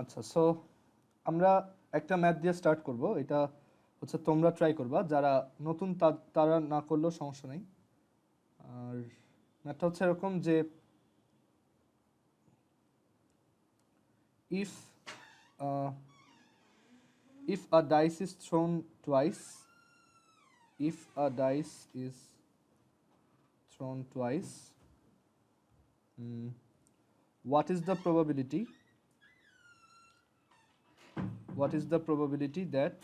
আচ্ছা, সো আমরা একটা ম্যাথ দিয়ে স্টার্ট করব। এটা হচ্ছে তোমরা ট্রাই করবা, যারা নতুন তারা না করলেও সমস্যা নেই। আর ম্যাথটা হচ্ছে এরকম যে if uh, if a dice is thrown twice, if a dice is thrown twice, what is the probability that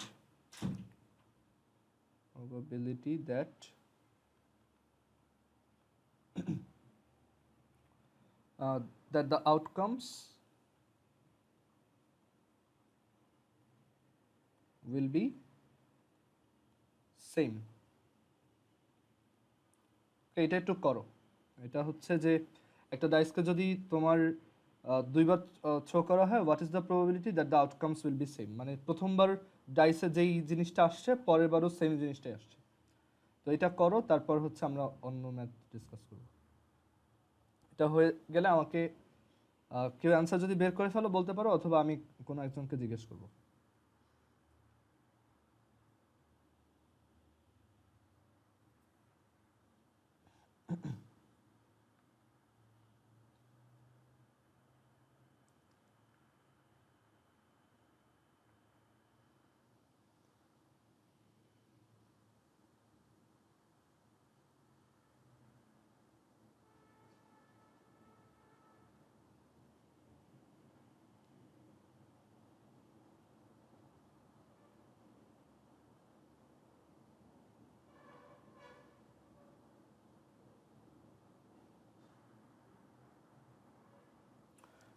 that the outcomes will be same? এটা একটু করো। এটা হচ্ছে যে একটা ডাইসকে যদি তোমার দুইবার থ্রো করা হয়, what is the probability that the outcomes will be same, মানে প্রথমবার ডাইসে যেই জিনিসটা আসছে পরের বারও সেম জিনিসটাই আসছে। তো এটা করো, তারপর হচ্ছে আমরা অন্য ম্যাথ ডিসকাস করব। এটা হয়ে গেলে আমাকে কেউ অ্যান্সার যদি বের করে ফেলো বলতে পারো, অথবা আমি কোনো একজনকে জিজ্ঞেস করবো।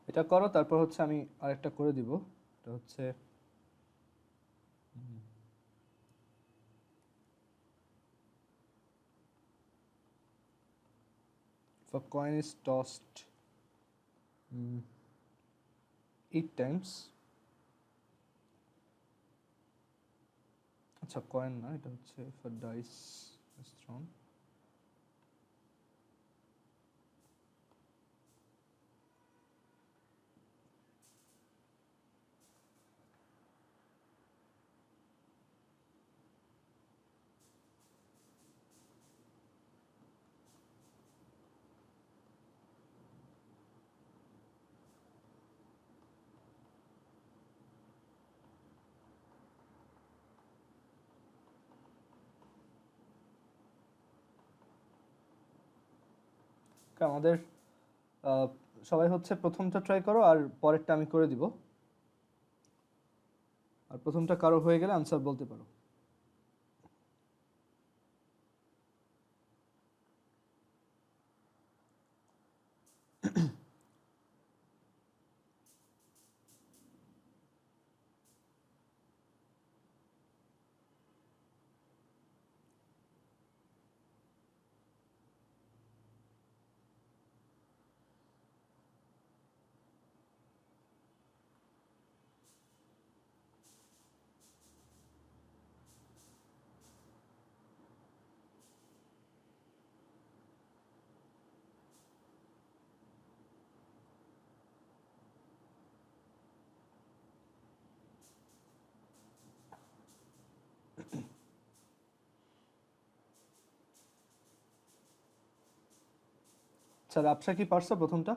এটা করো, তারপর হচ্ছে আমি আরেকটা করে দিব। এটা হচ্ছে if a coin is tossed 8 times, আচ্ছা কয়েন না, এটা হচ্ছে if a dice is thrown আমাদের সবাই হচ্ছে প্রথমটা ট্রাই করো, আর পরেরটা আমি করে দিব। আর প্রথমটা কারো হয়ে গেলে আনসার বলতে পারো। আচ্ছা, রাবশা কি পারছো প্রথমটা?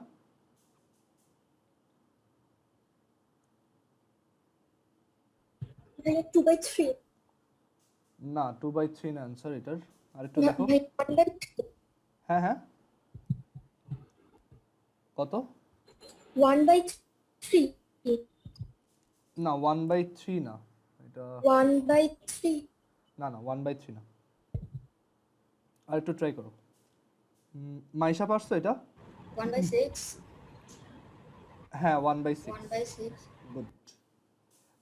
ভাই 2/3 না, 2/3 না আনসার এটার। আরেকটু দেখো। ভাই 1/3 হ্যাঁ হ্যাঁ, কত? 1/3 না 1/3 না, এটা 1/3 না না 1/3 না। আরেকটু ট্রাই করো। মাইশা পারছো এটা? 1/6 হ্যাঁ 1/6। 1/6 গুড,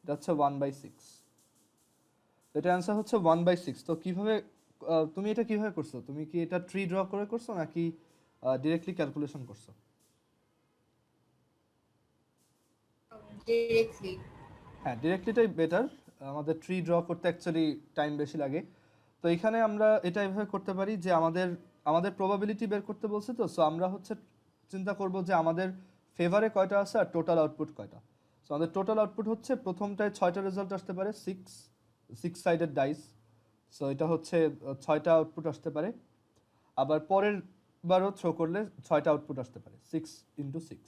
এটা হচ্ছে 1/6। এটা অ্যান্সার হচ্ছে 1/6। তো কিভাবে তুমি এটা কিভাবে করছো? তুমি কি এটা ট্রি ড্র করে করছো নাকি ডিরেক্টলি ক্যালকুলেশন করছো? ডিরেক্টলি। হ্যাঁ, ডিরেক্টলিটাই বেটার। আমাদের ট্রি ড্র করতে অ্যাকচুয়ালি টাইম বেশি লাগে। তো এখানে আমরা এটা এভাবে করতে পারি যে আমাদের প্রবাবিলিটি বের করতে বলছে, তো সো আমরা হচ্ছে চিন্তা করব যে আমাদের ফেভারে কয়টা আছে আর টোটাল আউটপুট কয়টা। সো আমাদের টোটাল আউটপুট হচ্ছে প্রথমটায় 6টা রেজাল্ট আসতে পারে, সিক্স সাইডেড ডাইস। সো এটা হচ্ছে 6টা আউটপুট আসতে পারে। আবার পরের বারও থ্রো করলে 6টা আউটপুট আসতে পারে, 6 × 6।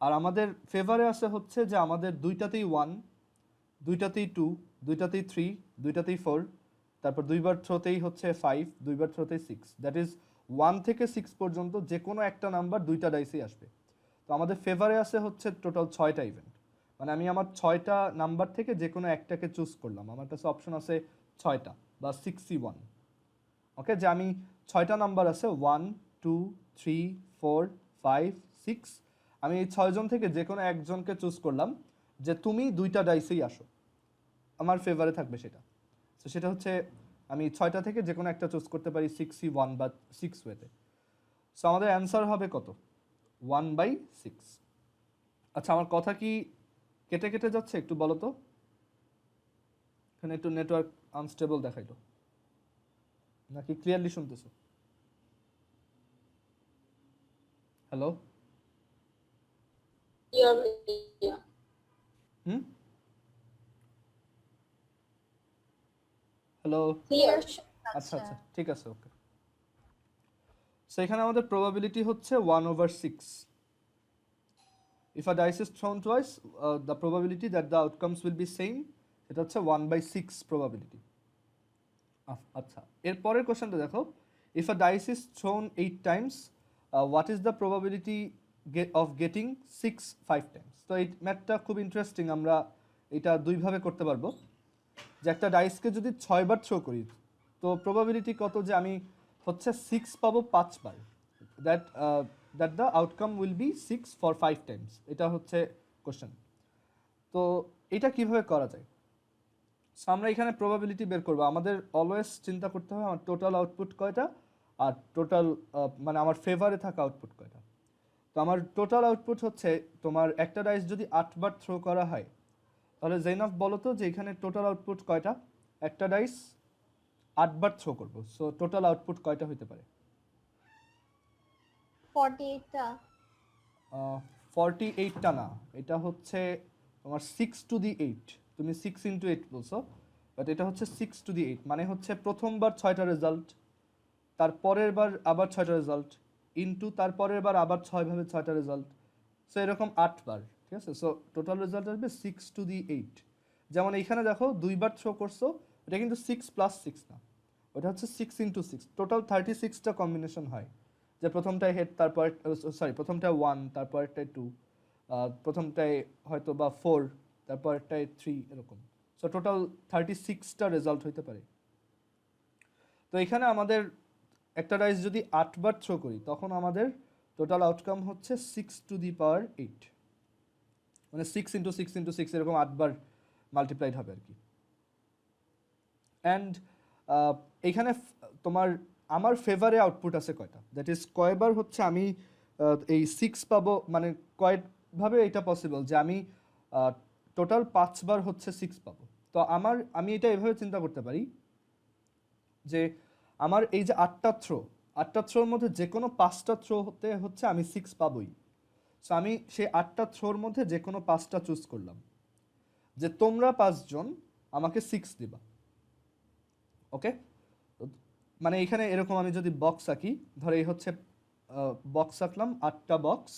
আর আমাদের ফেভারে আছে হচ্ছে যে আমাদের দুইটাতেই 1, দুইটাতেই 2, দুইটাতেই 3, দুইটাতেই 4, তারপর দুইবার থ্রোতেই হচ্ছে 5, দুইবার থ্রোতেই 6। দ্যাট ইজ 1 থেকে 6 পর্যন্ত যে কোনো একটা নাম্বার দুইটা ডাইসেই আসবে। তো আমাদের ফেভারে আছে হচ্ছে টোটাল 6টা ইভেন্ট, মানে আমি আমার 6টা নাম্বার থেকে যে কোনো একটাকে চুজ করলাম। আমার কাছে অপশন আছে 6টা বা 61। ওকে, যে আমি 6টা নাম্বার আছে 1, 2, 3, 4, 5, 6। আমি এই 6জন থেকে যে কোনো একজনকে চুজ করলাম যে তুমি দুইটা ডাইসেই আসো, আমার ফেভারে থাকবে সেটা। তো সেটা হচ্ছে আমি 6টা থেকে যে কোনো একটা চুজ করতে পারি 61 বা 6 ওয়েতে। সো আমাদের অ্যান্সার হবে কত? 1/6। আচ্ছা, আমার কথা কি কেটে কেটে যাচ্ছে একটু বলো তো? এখানে একটু নেটওয়ার্ক আনস্টেবল দেখাইলো, নাকি ক্লিয়ারলি শুনতেছো? হ্যালো? Yeah. হুম, হ্যালো? Clear. আচ্ছা আচ্ছা, ঠিক আছে, ওকে। সো এখানে আমাদের প্রবাবিলিটি হচ্ছে 1/6। If a dice is thrown twice, the probability that the outcomes will be same, এটা হচ্ছে 1/6 probability. আচ্ছা, এর পরের কোশ্চেনটা দেখো, if a dice is thrown 8 times, what is the probability of getting 6 5 times? তো এই ম্যাথটা খুব ইন্টারেস্টিং। আমরা এটা দুইভাবে করতে পারবো, যে একটা ডাইসকে যদি 6বার থ্রো করি তো প্রবাবিলিটি কত যে আমি হচ্ছে 6 পাবো 5বার, that that the outcome will be 6 for 5 times. এটা হচ্ছে কোশ্চেন। তো এটা কিভাবে করা যায়? সো আমরা এখানে প্রবাবিলিটি বের করবো। আমাদের অলওয়েজ চিন্তা করতে হবে আমার টোটাল আউটপুট কয়টা আর টোটাল মানে আমার ফেভারে থাকা আউটপুট কয়টা। তো আমার টোটাল আউটপুট হচ্ছে, তোমার একটা ডাইস যদি 8বার থ্রো করা হয়, তাহলে জেনাফ বলো তো যে এখানে টোটাল আউটপুট কয়টা? একটা ডাইস 8বার থ্রো করবো, সো টোটাল আউটপুট কয়টা হতে পারে? 48টা। 48টা না, এটা হচ্ছে তোমার 6 to the 8। তুমি 6 × 8 বলছো, বাট এটা হচ্ছে 6 to the 8, মানে হচ্ছে প্রথমবার 6টা রেজাল্ট, তারপরের বার আবার 6টা রেজাল্ট, ইনটু তারপরের বার আবার 6ভাবে 6টা রেজাল্ট। সো এরকম 8বার, ঠিক আছে? সো টোটাল রেজাল্ট আসবে 6 to the 8। যেমন এইখানে দেখো দুইবার থ্রো করছো, এটা কিন্তু 6+6 না, ওটা হচ্ছে 6 × 6। টোটাল 36টা কম্বিনেশন হয়, যে প্রথমটায় হেড, তারপর প্রথমটায় 1, তারপরটায় 2, প্রথমটায় হয়তো বা 4, তারপরটায় 3, এরকম। সো টোটাল 36টা রেজাল্ট হইতে পারে। তো এখানে আমাদের একটা ডাইস যদি 8বার থ্রো করি, তখন আমাদের টোটাল আউটকাম হচ্ছে 6 to the 8, মানে 6 × 6 × 6 এরকম 8বার মাল্টিপ্লাইড হবে আর কি। অ্যান্ড এখানে তোমার আমার ফেভারে আউটপুট আছে কয়টা, দ্যাট ইজ কয়বার হচ্ছে আমি এই 6 পাবো, মানে কয়ভাবে এটা পসিবল যে আমি টোটাল 5বার হচ্ছে 6 পাবো। তো আমি এটা এভাবে চিন্তা করতে পারি যে আমার এই যে 8টা থ্রোর মধ্যে যে কোনো 5টা থ্রো হতে হচ্ছে আমি 6 পাবোই। সো আমি সেই 8টা থ্রোর মধ্যে যে কোনো 5টা চুজ করলাম, যে তোমরা 5জন আমাকে 6 দিবা। ওকে, মানে এখানে এরকম আমি যদি বক্স আঁকি, ধরো এই হচ্ছে বক্স আঁকলাম, 8টা বক্স,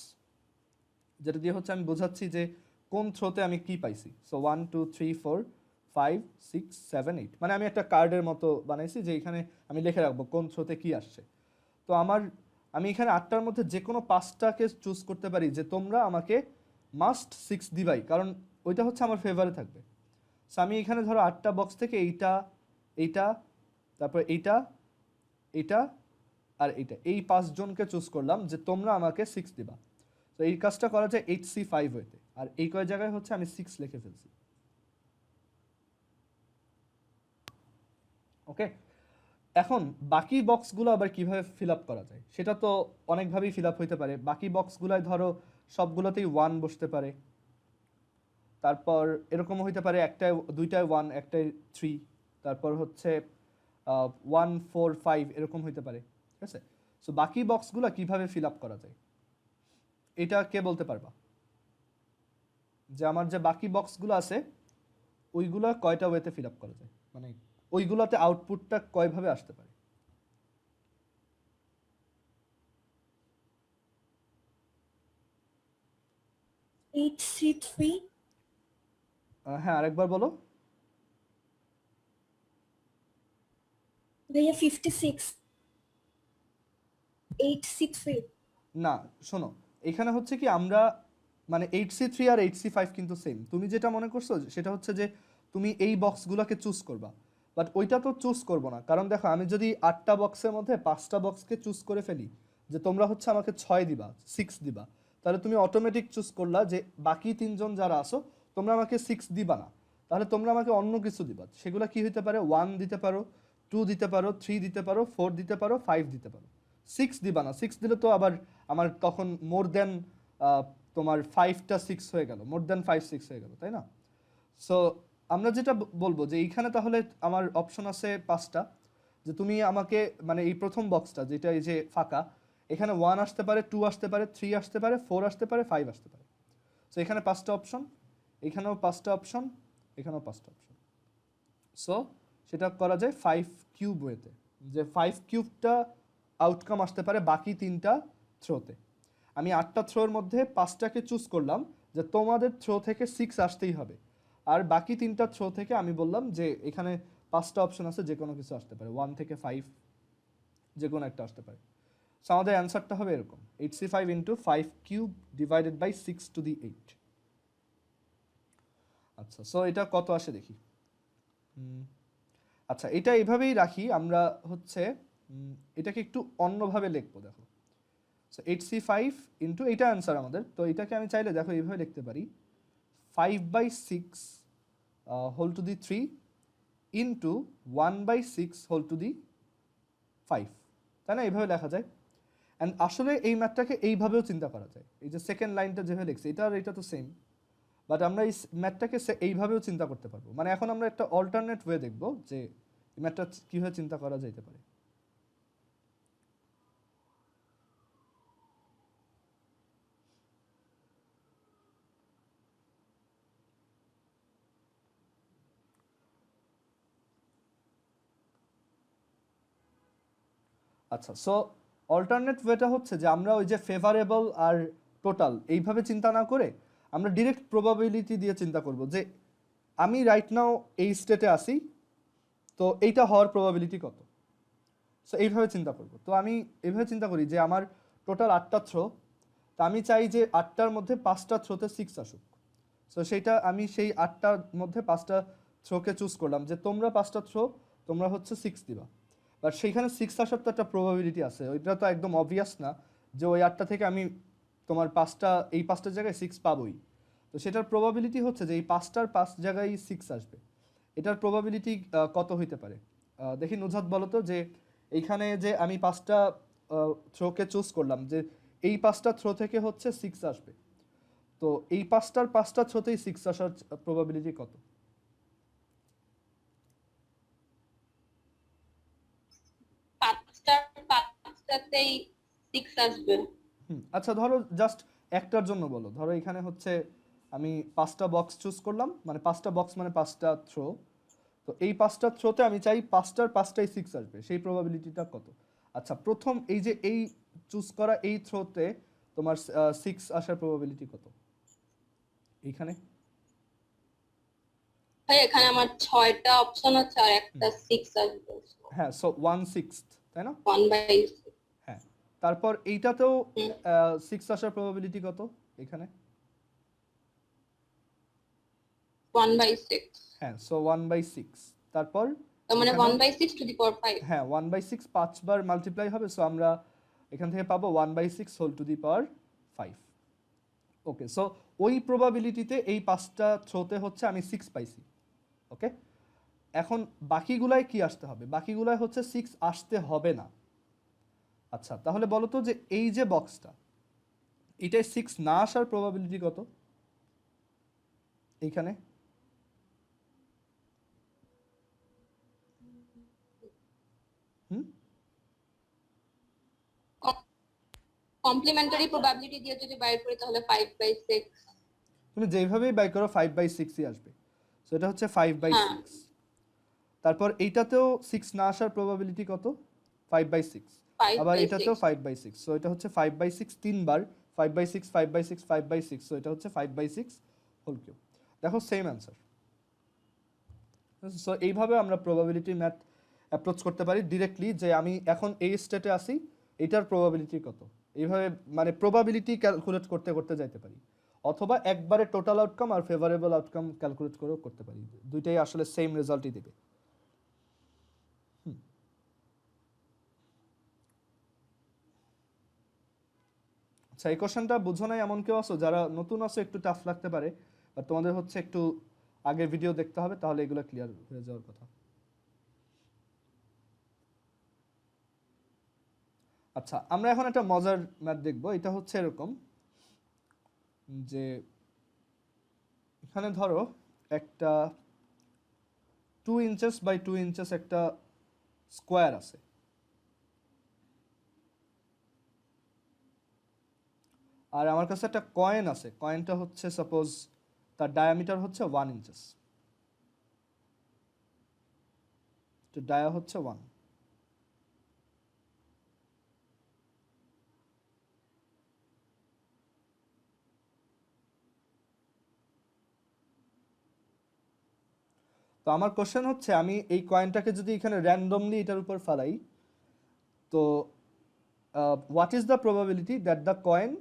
যেটা দিয়ে হচ্ছে আমি বোঝাচ্ছি যে কোন থ্রোতে আমি কি পাইছি। সো 1 2 3 4 5 6 7 8, মানে আমি একটা কার্ডের মতো বানাইছি যে এখানে আমি লিখে রাখবো কোন থ্রোতে কি আসছে। তো আমি এখানে 8টার মধ্যে যে কোনো 5টাকে চুজ করতে পারি যে তোমরা আমাকে মাস্ট 6 দিবাই, কারণ ওইটা হচ্ছে আমার ফেভারে থাকবে। সো আমি এখানে ধরো 8টা বক্স থেকে এইটা, তারপর এইটা, আর এই 5জনকে চুজ করলাম যে তোমরা আমাকে 6 দিবা। তো এই কাজটা করা যায় HC5 হইতে, আর এই কয় জায়গায় হচ্ছে আমি 6 লিখে ফেলছি। ওকে, এখন বাকি বক্সগুলো আবার কিভাবে ফিল আপ করা যায়, সেটা তো অনেকভাবেই ফিল আপ হইতে পারে। বাকি বক্সগুলোয় ধরো সবগুলোতেই 1 বসতে পারে, তারপর এরকম হইতে পারে একটায় 2টায় 1, একটায় 3, তারপর হচ্ছে 1 4 5 এরকম হইতে পারে, ঠিক আছে? সো বাকি বক্সগুলো কিভাবে ফিল আপ করা যায়, এটা কে বলতে পারবা? যে আমার যে বাকি বক্সগুলো আছে ওইগুলা কয়টা ওয়েতে ফিল আপ করা যায়, মানে ওইগুলাতে আউটপুটটা কয়ভাবে আসতে পারে। 8C3 হ্যাঁ আরেকবার বলো। ভাইয়া 56 8C3 না শোনো, এখানে হচ্ছে কি আমরা মানে 8C3 আর 8C5 কিন্তু সেম। তুমি যেটা মনে করছো সেটা হচ্ছে যে তুমি এই বক্সগুলোকে চুজ করবা, বাট ওইটা তো চুজ করবো না। কারণ দেখো আমি যদি 8টা বক্সের মধ্যে 5টা বক্সকে চুজ করে ফেলি যে তোমরা হচ্ছে আমাকে 6 দিবা 6 দিবা, তাহলে তুমি অটোমেটিক চুজ করলা যে বাকি 3জন যারা আসো তোমরা আমাকে 6 দিবা না, তাহলে তোমরা আমাকে অন্য কিছু দিবা। সেগুলো কি হইতে পারে, 1 দিতে পারো, 2 দিতে পারো, 3 দিতে পারো, 4 দিতে পারো, 5 দিতে পারো। 6 দিবা না, 6 দিলে তো আবার আমার তখন মোর দেন তোমার 5টা 6 হয়ে গেল, মোর দেন 5 6 হয়ে গেল, তাই না? সো আমরা যেটা বলবো যে এইখানে তাহলে আমার অপশন আছে 5টা, যে তুমি আমাকে মানে এই প্রথম বক্সটা যেটা এই যে ফাঁকা, এখানে 1 আসতে পারে, 2 আসতে পারে, 3 আসতে পারে, 4 আসতে পারে, 5 আসতে পারে। সো এখানে 5টা অপশন, এখানেও 5টা অপশন, এখানেও 5টা অপশন। সো সেটা করা যায় 5 কিউব ওয়েতে, যে 5 কিউবটা আউটকাম আসতে পারে বাকি 3টা থ্রোতে। আমি 8টা থ্রোর মধ্যে 5টাকে চুজ করলাম যে তোমাদের থ্রো থেকে 6 আসতেই হবে, আর বাকি 3টা থ্রো থেকে আমি বললাম যে এখানে 5টা অপশন আছে, যে কোনো কিছু আসতে পারে, 1 থেকে 5 যে কোনো একটা আসতে পারে। সো আমাদের অ্যান্সারটা হবে এরকম 8C5 into 5 cube divided by 6 to the 8। আচ্ছা, সো এটা কত আসে দেখি। আচ্ছা, এটা এইভাবেই রাখি আমরা, হচ্ছে এটাকে একটু অন্যভাবে লিখবো। দেখো, সো 8C5 ইন্টু, এটা অ্যান্সার আমাদের, তো এটাকে আমি চাইলে দেখো এইভাবে লিখতে পারি 5/6 whole to the 3 into 1/6 whole to the 5, তাই না? এইভাবে লেখা যায়। অ্যান্ড আসলে এই ম্যাথটাকে এইভাবেও চিন্তা করা যায়, এই যে সেকেন্ড লাইনটা যেভাবে লিখছে এটা আর এটা তো সেম, বাট আমরা এই ম্যাথটাকে এইভাবেও চিন্তা করতে পারবো। মানে এখন আমরা একটা অল্টারনেট ওয়ে দেখবো যে এই ম্যাথটা কীভাবে চিন্তা করা যেতে পারে। আচ্ছা, সো অল্টারনেট ওয়েটা হচ্ছে যে আমরা ওই যে ফেভারেবল আর টোটাল এইভাবে চিন্তা না করে আমরা ডিরেক্ট প্রবাবিলিটি দিয়ে চিন্তা করব যে আমি রাইট নাও এই স্টেটে আসি, তো এইটা হওয়ার প্রবাবিলিটি কত। সো এইভাবে চিন্তা করব। তো আমি এইভাবে চিন্তা করি যে আমার টোটাল 8টা থ্রো, তা আমি চাই যে 8টার মধ্যে 5টা থ্রোতে 6 আসুক। সো সেইটা আমি সেই 8টার মধ্যে 5টা থ্রোকে চুজ করলাম যে তোমরা 5টা থ্রো তোমরা হচ্ছে 6 দিবা, বাট সেইখানে 6 আসার তো একটা প্রবাবিলিটি আছে, ওইটা তো একদম অবভিয়াস না যে ওই 8টা থেকে আমি তোমার 5টা, এই 5টার জায়গায় 6 পাবোই। তো সেটার প্রবাবিলিটি হচ্ছে যে এই 5টার 5 জায়গায় 6 আসবে। এটার প্রবাবিলিটি কত হইতে পারে দেখি নুজহাত বলো তো, যে এইখানে যে আমি 5টা থ্রোকে চুজ করলাম যে এই 5টা থ্রো থেকে হচ্ছে 6 আসবে, তো এই 5টার 5টা থ্রোতেই 6 আসার প্রবাবিলিটি কত? পাঁচটাতেই 6 আসবে। আচ্ছা ধরো জাস্ট একটার জন্য বলো, ধরো এখানে হচ্ছে আমি 5টা বক্স চুজ করলাম, মানে 5টা বক্স মানে 5টা থ্রো, তো এই 5টা থ্রোতে আমি চাই 5টার 5টাই 6 আসবে, সেই প্রবাবিলিটিটা কত? আচ্ছা, প্রথম এই যে এই চুজ করা এই থ্রোতে তোমার 6 আসার প্রবাবিলিটি কত এইখানে? ভাই এখানে আমার 6টা অপশন আছে আর একটা 6 আসবে, হ্যাঁ, সো 1/6, তাই না? 1/6। হ্যাঁ, তারপর এইটাতেও 6 আসার প্রবাবিলিটি কত এখানে? 1/6, হ্যাঁ, সো 1/6। তারপর তার মানে এখানেও 1/6 টু দি পাওয়ার 5। হ্যাঁ 1/6 5বার মাল্টিপ্লাই হবে, সো আমরা এখান থেকে পাবো 1/6 whole to the power 5। Okay, so ওই প্রবাবিলিটিতে এই 5টা থ্রোতে হচ্ছে আমি 6 পাইছি। ওকে, এখন বাকিগুলায় কি আসতে হবে? বাকিগুলায় হচ্ছে 6 আসতে হবে না। আচ্ছা, তাহলে বলো তো যে এই যে বক্সটা, এটায় 6 না আসার প্রবাবিলিটি কত এইখানে? হুম, কমপ্লিমেন্টারি প্রবাবিলিটি দিয়ে যদি বাইর করি তাহলে 5/6। তুমি যেইভাবেই বাই করো 5/6ই আসবে। সো এটা হচ্ছে 5/6। হ্যাঁ তারপর এইটাতেও 6 না আসার প্রবাবিলিটি কত? 5/6। ফাইভ আবার বাই এটাতেও সিক্স 5/6। সো এটা হচ্ছে 5/6 তিনবার, 5/6 5/6 5/6। সো এটা হচ্ছে 5/6 হোল কিউব। দেখো সেম অ্যান্সার। সো এইভাবে আমরা প্রবাবিলিটি ম্যাথ অ্যাপ্রোচ করতে পারি ডিরেক্টলি, যে আমি এখন এই স্টেটে আসি, এটার প্রবাবিলিটি কত, এইভাবে মানে প্রবাবিলিটি ক্যালকুলেট করতে করতে যাইতে পারি। অথবা একবারে টোটাল আউটকাম আর ফেভারেবল আউটকাম ক্যালকুলেট করেও করতে পারি, দুইটাই আসলে সেম রেজাল্টই দেবে। আচ্ছা, এই কোশ্চেনটা বুঝো নাই এমন কেউ আছো? যারা নতুন আছো একটু টাফ লাগতে পারে, বাট তোমাদের হচ্ছে একটু আগে ভিডিও দেখতে হবে, তাহলে এগুলো ক্লিয়ার হয়ে যাওয়ার কথা। আচ্ছা, আমরা এখন একটা মজার ম্যাথ দেখবো। এটা হচ্ছে এরকম যে এখানে ধরো একটা 2 ইঞ্চেস বাই 2 ইঞ্চেস একটা স্কোয়ার আছে, আর আমার কাছে একটা কয়েন আছে। কয়েনটা হচ্ছে সাপোজ তার ডায়ামিটার হচ্ছে 1 ইঞ্চেস, তো ডায়া হচ্ছে 1। তো আমার কোশ্চেন হচ্ছে, আমি এই কয়েনটাকে যদি এখানে র্যান্ডমলি এটার উপর ফালাই, তো what is the probability that the coin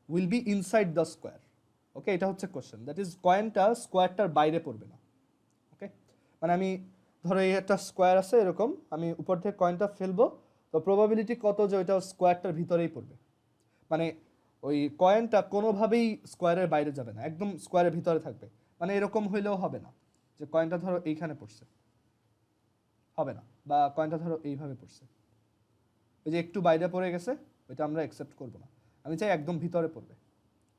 will be inside the square? Okay, এটা হচ্ছে কোশ্চেন। দ্যাট ইজ কয়েনটা স্কোয়ারটার বাইরে পড়বে না। ওকে, মানে আমি ধরো এই একটা স্কোয়ার আছে এরকম, আমি উপর থেকে কয়েনটা ফেলবো, তো প্রবাবিলিটি কত যে ওইটা স্কোয়ারটার ভিতরেই পড়বে। মানে ওই কয়েনটা কোনোভাবেই স্কোয়ারের বাইরে যাবে না, একদম স্কোয়ারের ভিতরে থাকবে। মানে এরকম হইলেও হবে না যে কয়েনটা ধরো এইখানে পড়ছে, হবে না। বা কয়েনটা ধরো এইভাবে পড়ছে, ওই যে একটু বাইরে পড়ে গেছে, ওইটা আমরা অ্যাকসেপ্ট করব না। আমি চাই একদম ভিতরে পড়বে।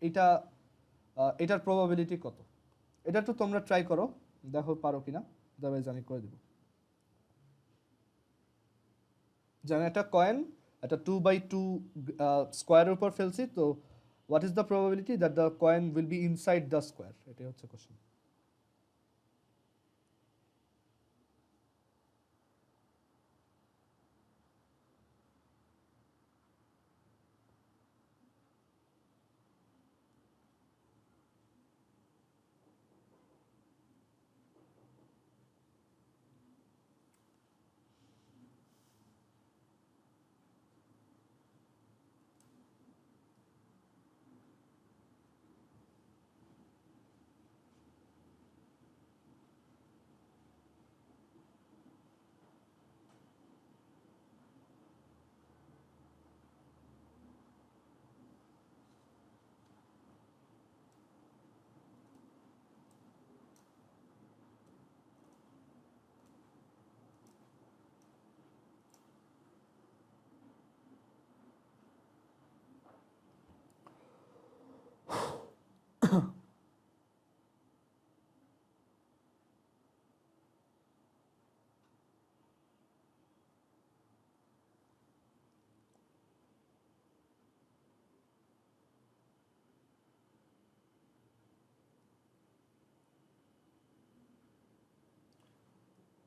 এইটা এটার প্রবাবিলিটি কত? এটা তো তোমরা ট্রাই করো, দেখো পারো কিনা, আদারওয়াইজ আমি করে দেবো। যেন একটা কয়েন একটা 2/2 স্কোয়ারের উপর ফেলছি, তো what is the probability that the coin will be inside the square? এটাই হচ্ছে কোশ্চেন।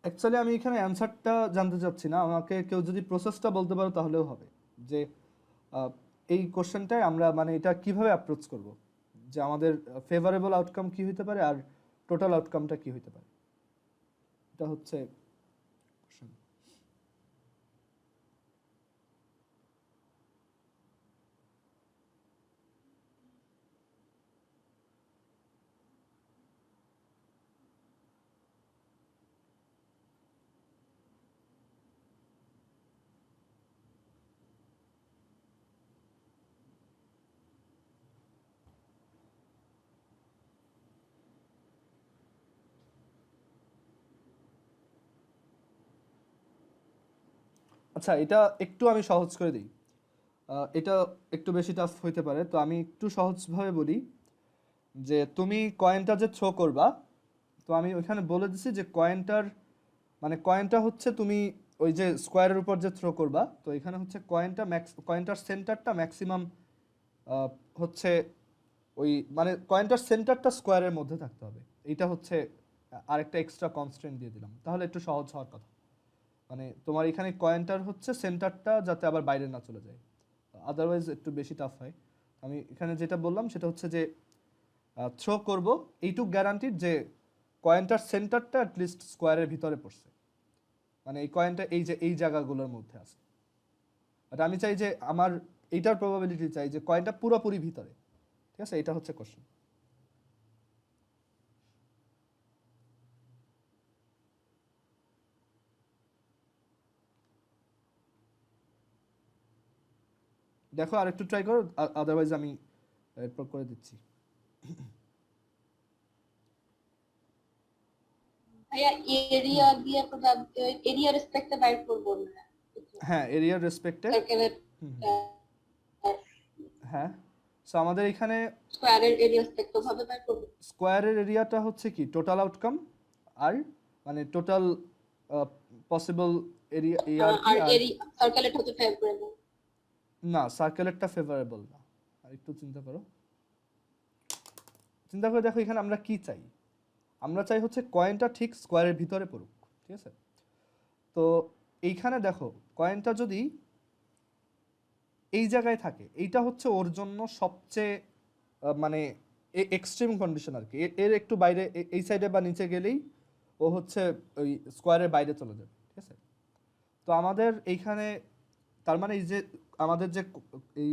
অ্যাকচুয়ালি আমি এখানে অ্যান্সারটা জানতে চাচ্ছি না, আমাকে কেউ যদি প্রসেসটা বলতে পারো তাহলেও হবে। যে আহ, এই কোশ্চেনটায় আমরা মানে এটা কিভাবে অ্যাপ্রোচ করব, যে আমাদের ফেভারেবল আউটকাম কি হতে পারে আর টোটাল আউটকামটা কি হতে পারে, এটা হচ্ছে question। আচ্ছা, এটা একটু আমি সহজ করে দিই। এটা একটু বেশি টাফ হইতে পারে, তো আমি একটু সহজভাবে বলি। যে তুমি কয়েনটা যে থ্রো করবা, তো আমি ওইখানে বলে দিছি যে কয়েনটার মানে কয়েনটা হচ্ছে তুমি ওই যে স্কোয়ারের উপর যে থ্রো করবা, তো এখানে হচ্ছে কয়েনটার সেন্টারটা ম্যাক্সিমাম হচ্ছে ওই মানে কয়েনটার সেন্টারটা স্কোয়ারের মধ্যে থাকতে হবে। এইটা হচ্ছে আরেকটা এক্সট্রা কনস্ট্রেন্ট দিয়ে দিলাম, তাহলে একটু সহজ হওয়ার কথা। মানে তোমার এখানে কয়েনটার হচ্ছে সেন্টারটা যাতে আবার বাইরে না চলে যায়, আদারওয়াইজ একটু বেশি টাফ হয়। আমি এখানে যেটা বললাম সেটা হচ্ছে যে থ্রো করব, এইটুক গ্যারান্টিড যে কয়েনটার সেন্টারটা অ্যাটলিস্ট স্কোয়ারের ভিতরে পড়ছে, মানে এই কয়েনটা এই যে এই জায়গাগুলোর মধ্যে আছে। বাট আমি চাই যে আমার এইটার প্রবাবিলিটি চাই যে কয়েনটা পুরোপুরি ভিতরে, ঠিক আছে? এটা হচ্ছে কোশ্চেন। দেখো আর একটু ট্রাই করো, আদারওয়াইজ আমি এরপর করে দিচ্ছি। ভাইয়া এরিয়া দিয়ে এরিয়া রেসপেক্টে বাইর করবো না, হ্যাঁ, এরিয়ার রেসপেক্টে। সার্কেলের হ্যাঁ, সো আমাদের এখানে স্কোয়ারের এরিয়া রেসপেক্ট ভাবে বাইর করবো। স্কোয়ারের এরিয়াটা হচ্ছে কি টোটাল আউটকাম, আর মানে টোটাল পসিবল এরিয়া আর কি, আর আর এরিয়া সার্কেলের হতে ফেভারেবল না সার্কেলেরটা ফেভারেবল না। আর একটু চিন্তা করো, চিন্তা করে দেখো এখানে আমরা কি চাই। আমরা চাই হচ্ছে কয়েনটা ঠিক স্কোয়ারের ভিতরে পড়ুক, ঠিক আছে? তো এইখানে দেখো কয়েনটা যদি এই জায়গায় থাকে, এইটা হচ্ছে ওর জন্য সবচেয়ে মানে এক্সট্রিম কন্ডিশন আর কি। এর একটু বাইরে এই সাইডে বা নিচে গেলেই ও হচ্ছে ওই স্কোয়ারের বাইরে চলে যাবে, ঠিক আছে? তো আমাদের এইখানে তার মানে এই যে আমাদের যে এই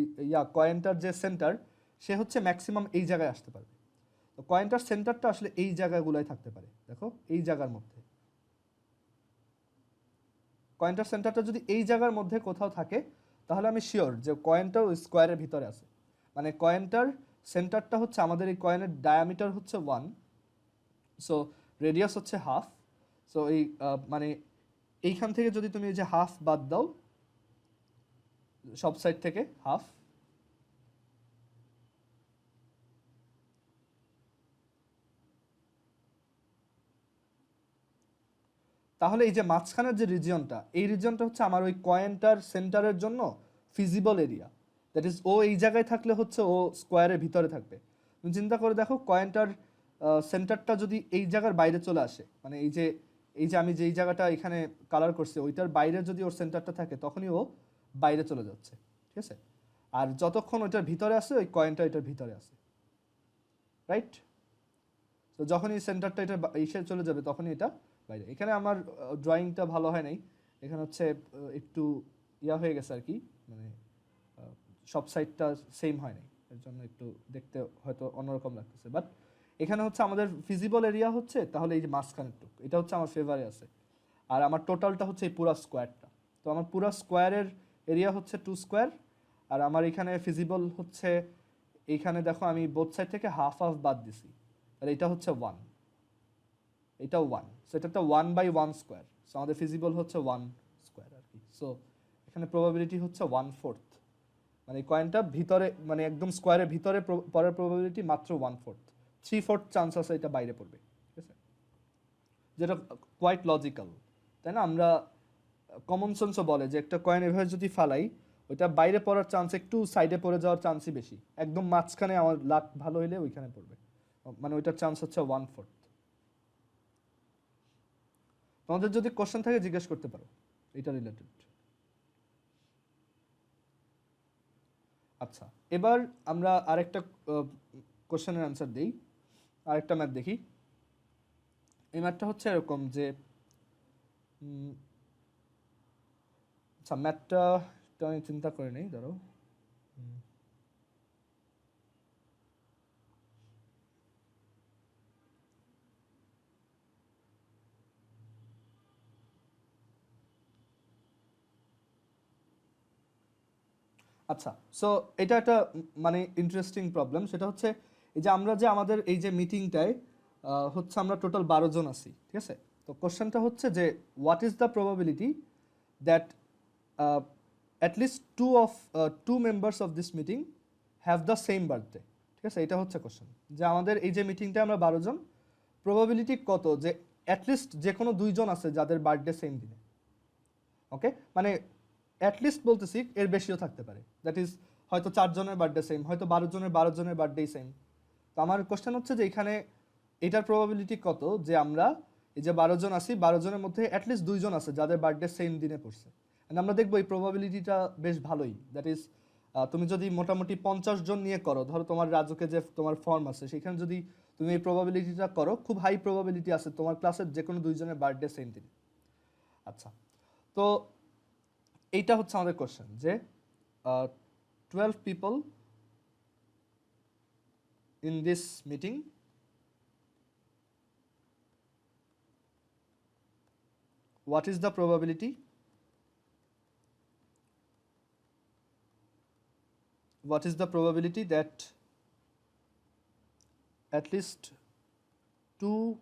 কয়েনটার যে সেন্টার, সে হচ্ছে ম্যাক্সিমাম এই জায়গায় আসতে পারবে। তো কয়েনটার সেন্টারটা আসলে এই জায়গাগুলোয় থাকতে পারে, দেখো এই জায়গার মধ্যে। কয়েনটার সেন্টারটা যদি এই জায়গার মধ্যে কোথাও থাকে, তাহলে আমি শিওর যে কয়েনটা ওই স্কোয়ারের ভিতরে আছে। মানে কয়েনটার সেন্টারটা হচ্ছে আমাদের এই কয়েনের ডায়ামিটার হচ্ছে 1, সো রেডিয়াস হচ্ছে হাফ। সো এই মানে এইখান থেকে যদি তুমি এই যে হাফ বাদ দাও, সব সাইড থেকে হাফ, তাহলে এই যে মাঝখানের যে রিজিয়নটা, এই রিজিয়নটা হচ্ছে আমার ওই কয়েনটার সেন্টারের জন্য ফিজিবল এরিয়া। দ্যাট ইজ ও এই জায়গায় থাকলে হচ্ছে ও স্কোয়ারের ভিতরে থাকবে। তুমি চিন্তা করে দেখো কয়েনটার সেন্টারটা যদি এই জায়গার বাইরে চলে আসে, মানে এই যে আমি যেই জায়গাটা এখানে কালার করছি ওইটার বাইরে যদি ওর সেন্টারটা থাকে, তখনই ও বাইরে চলে যাচ্ছে, ঠিক আছে? আর যতক্ষণ ওইটার ভিতরে আছে ওই কয়েনটা এটার ভিতরে আছে, রাইট? তো যখনই সেন্টারটা এটা এসে চলে যাবে তখনই এটা বাইরে। এখানে আমার ড্রয়িংটা ভালো হয় নাই, এখানে হচ্ছে একটু ইয়া হয়ে গেছে আর কি, মানে সব সাইডটা সেম হয় নাই, এর জন্য একটু দেখতে হয়তো অন্যরকম লাগতেছে। বাট এখানে হচ্ছে আমাদের ফিজিবল এরিয়া হচ্ছে তাহলে এই যে মাঝখানেরটুক, এটা হচ্ছে আমার ফেভারে আছে। আর আমার টোটালটা হচ্ছে এই পুরা স্কোয়ারটা। তো আমার পুরা স্কোয়ারের এরিয়া হচ্ছে 2 স্কোয়ার, আর আমার এখানে ফিজিবল হচ্ছে, এইখানে দেখো আমি বোথ সাইড থেকে হাফ হাফ বাদ দিছি, আর এটা হচ্ছে 1, এটাও 1, সো এটা একটা 1/1 স্কোয়ার। সো আমাদের ফিজিবল হচ্ছে 1 স্কোয়ার আর কি। সো এখানে প্রবাবিলিটি হচ্ছে 1/4, মানে কয়েনটা ভিতরে মানে একদম স্কোয়ারের ভিতরে পড়ার প্রবাবিলিটি মাত্র 1/4, 3/4 চান্স আছে এটা বাইরে পড়বে, ঠিক আছে? যেটা কোয়াইট লজিক্যাল, তাই না? আমরা কমন সেন্সও বলে যে একটা কয়েন এভাবে যদি ফালাই, ওইটা বাইরে পড়ার চান্স একটু সাইডে পড়ে যাওয়ার চান্সই বেশি। একদম মাঝখানে আমার লাক ভালো হইলে ওইখানে পড়বে, মানে ওইটার চান্স হচ্ছে 1/4। তোমাদের যদি কোশ্চেন থাকে জিজ্ঞেস করতে পারো এটা রিলেটেড। আচ্ছা, এবার আমরা আরেকটা কোশ্চেনের অ্যান্সার দিই, আরেকটা ম্যাথ দেখি। এই ম্যাথটা হচ্ছে এরকম যে আচ্ছা ম্যাথটা আমি চিন্তা করে নেই, ধরো আচ্ছা। সো এটা একটা মানে ইন্টারেস্টিং প্রবলেম, সেটা হচ্ছে এই যে আমরা যে আমাদের এই যে মিটিংটায় হচ্ছে আমরা টোটাল 12 জন আছি, ঠিক আছে? তো কোশ্চেনটা হচ্ছে যে what is the probability that at least two members of this meeting have the same birthday, ঠিক আছে? এটা হচ্ছে কোশ্চেন যে আমাদের এই যে মিটিংটায় আমরা 12 জন, প্রবাবিলিটি কত যে অ্যাটলিস্ট যে কোনো 2 জন আছে যাদের বার্থডে সেম দিনে। ওকে, মানে অ্যাটলিস্ট বলতেছি এর বেশিও থাকতে পারে, দ্যাট ইজ হয়তো 4 জনের বার্থডে সেম, হয়তো 12 জনের 12 জনের বার্থডে সেম, তো আমার কোশ্চেন হচ্ছে যে এখানে এটার প্রবাবিলিটি কত যে আমরা এই যে 12 জন আছি 12 জনের মধ্যে অ্যাটলিস্ট 2 জন আছে যাদের বার্থডে সেম দিনে পড়ছে। And আমরা দেখবো এই প্রবাবিলিটিটা বেশ ভালোই, দ্যাট ইজ তুমি যদি মোটামুটি 50 জন নিয়ে করো, ধরো তোমার রাজুকে যে তোমার ফর্ম আছে সেখানে যদি তুমি এই প্রবাবিলিটিটা করো, খুব হাই প্রবাবিলিটি আছে তোমার ক্লাসের যে কোনো 2 জনের বার্থডে সেম দিনে। আচ্ছা, তো এইটা হচ্ছে আমাদের কোশ্চেন যে 12 people in this meeting what is the probability that at least 2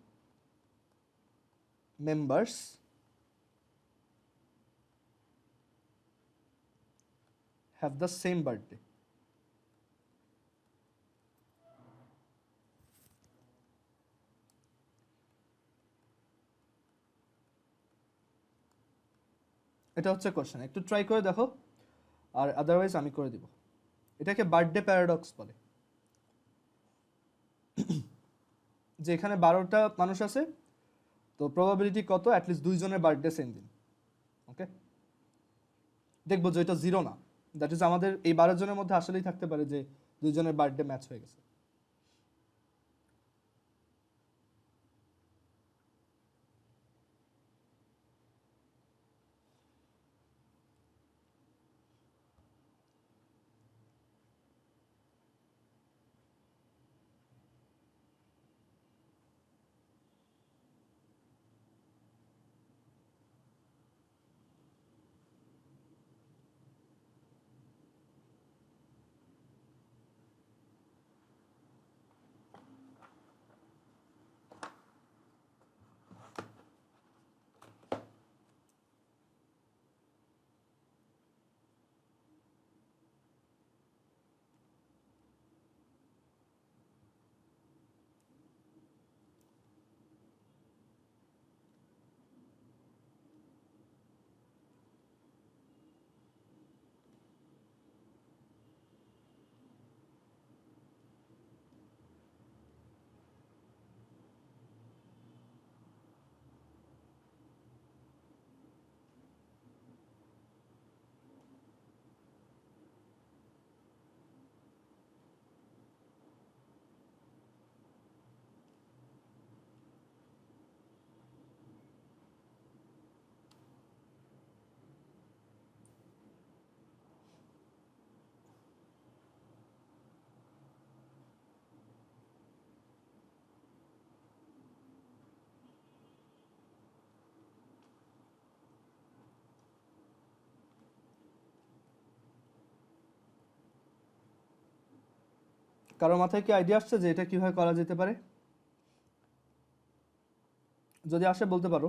members have the same birthday? এটা হচ্ছে কোশ্চেন, একটু ট্রাই করে দেখো, আর আদারওয়াইজ আমি করে দিব। এটাকে বার্থডে প্যারাডক্স বলে, যে এখানে 12টা মানুষ আছে, তো প্রবাবিলিটি কত অ্যাটলিস্ট 2 জনের বার্থডে সেম দিন। ওকে, দেখবো যে এটা জিরো না, দ্যাট ইজ আমাদের এই 12 জনের মধ্যে আসলেই থাকতে পারে যে 2 জনের বার্থডে ম্যাচ হয়ে গেছে। কারো মাথায় কি আইডিয়া আসছে যে এটা কিভাবে করা যেতে পারে? যদি আসে বলতে পারো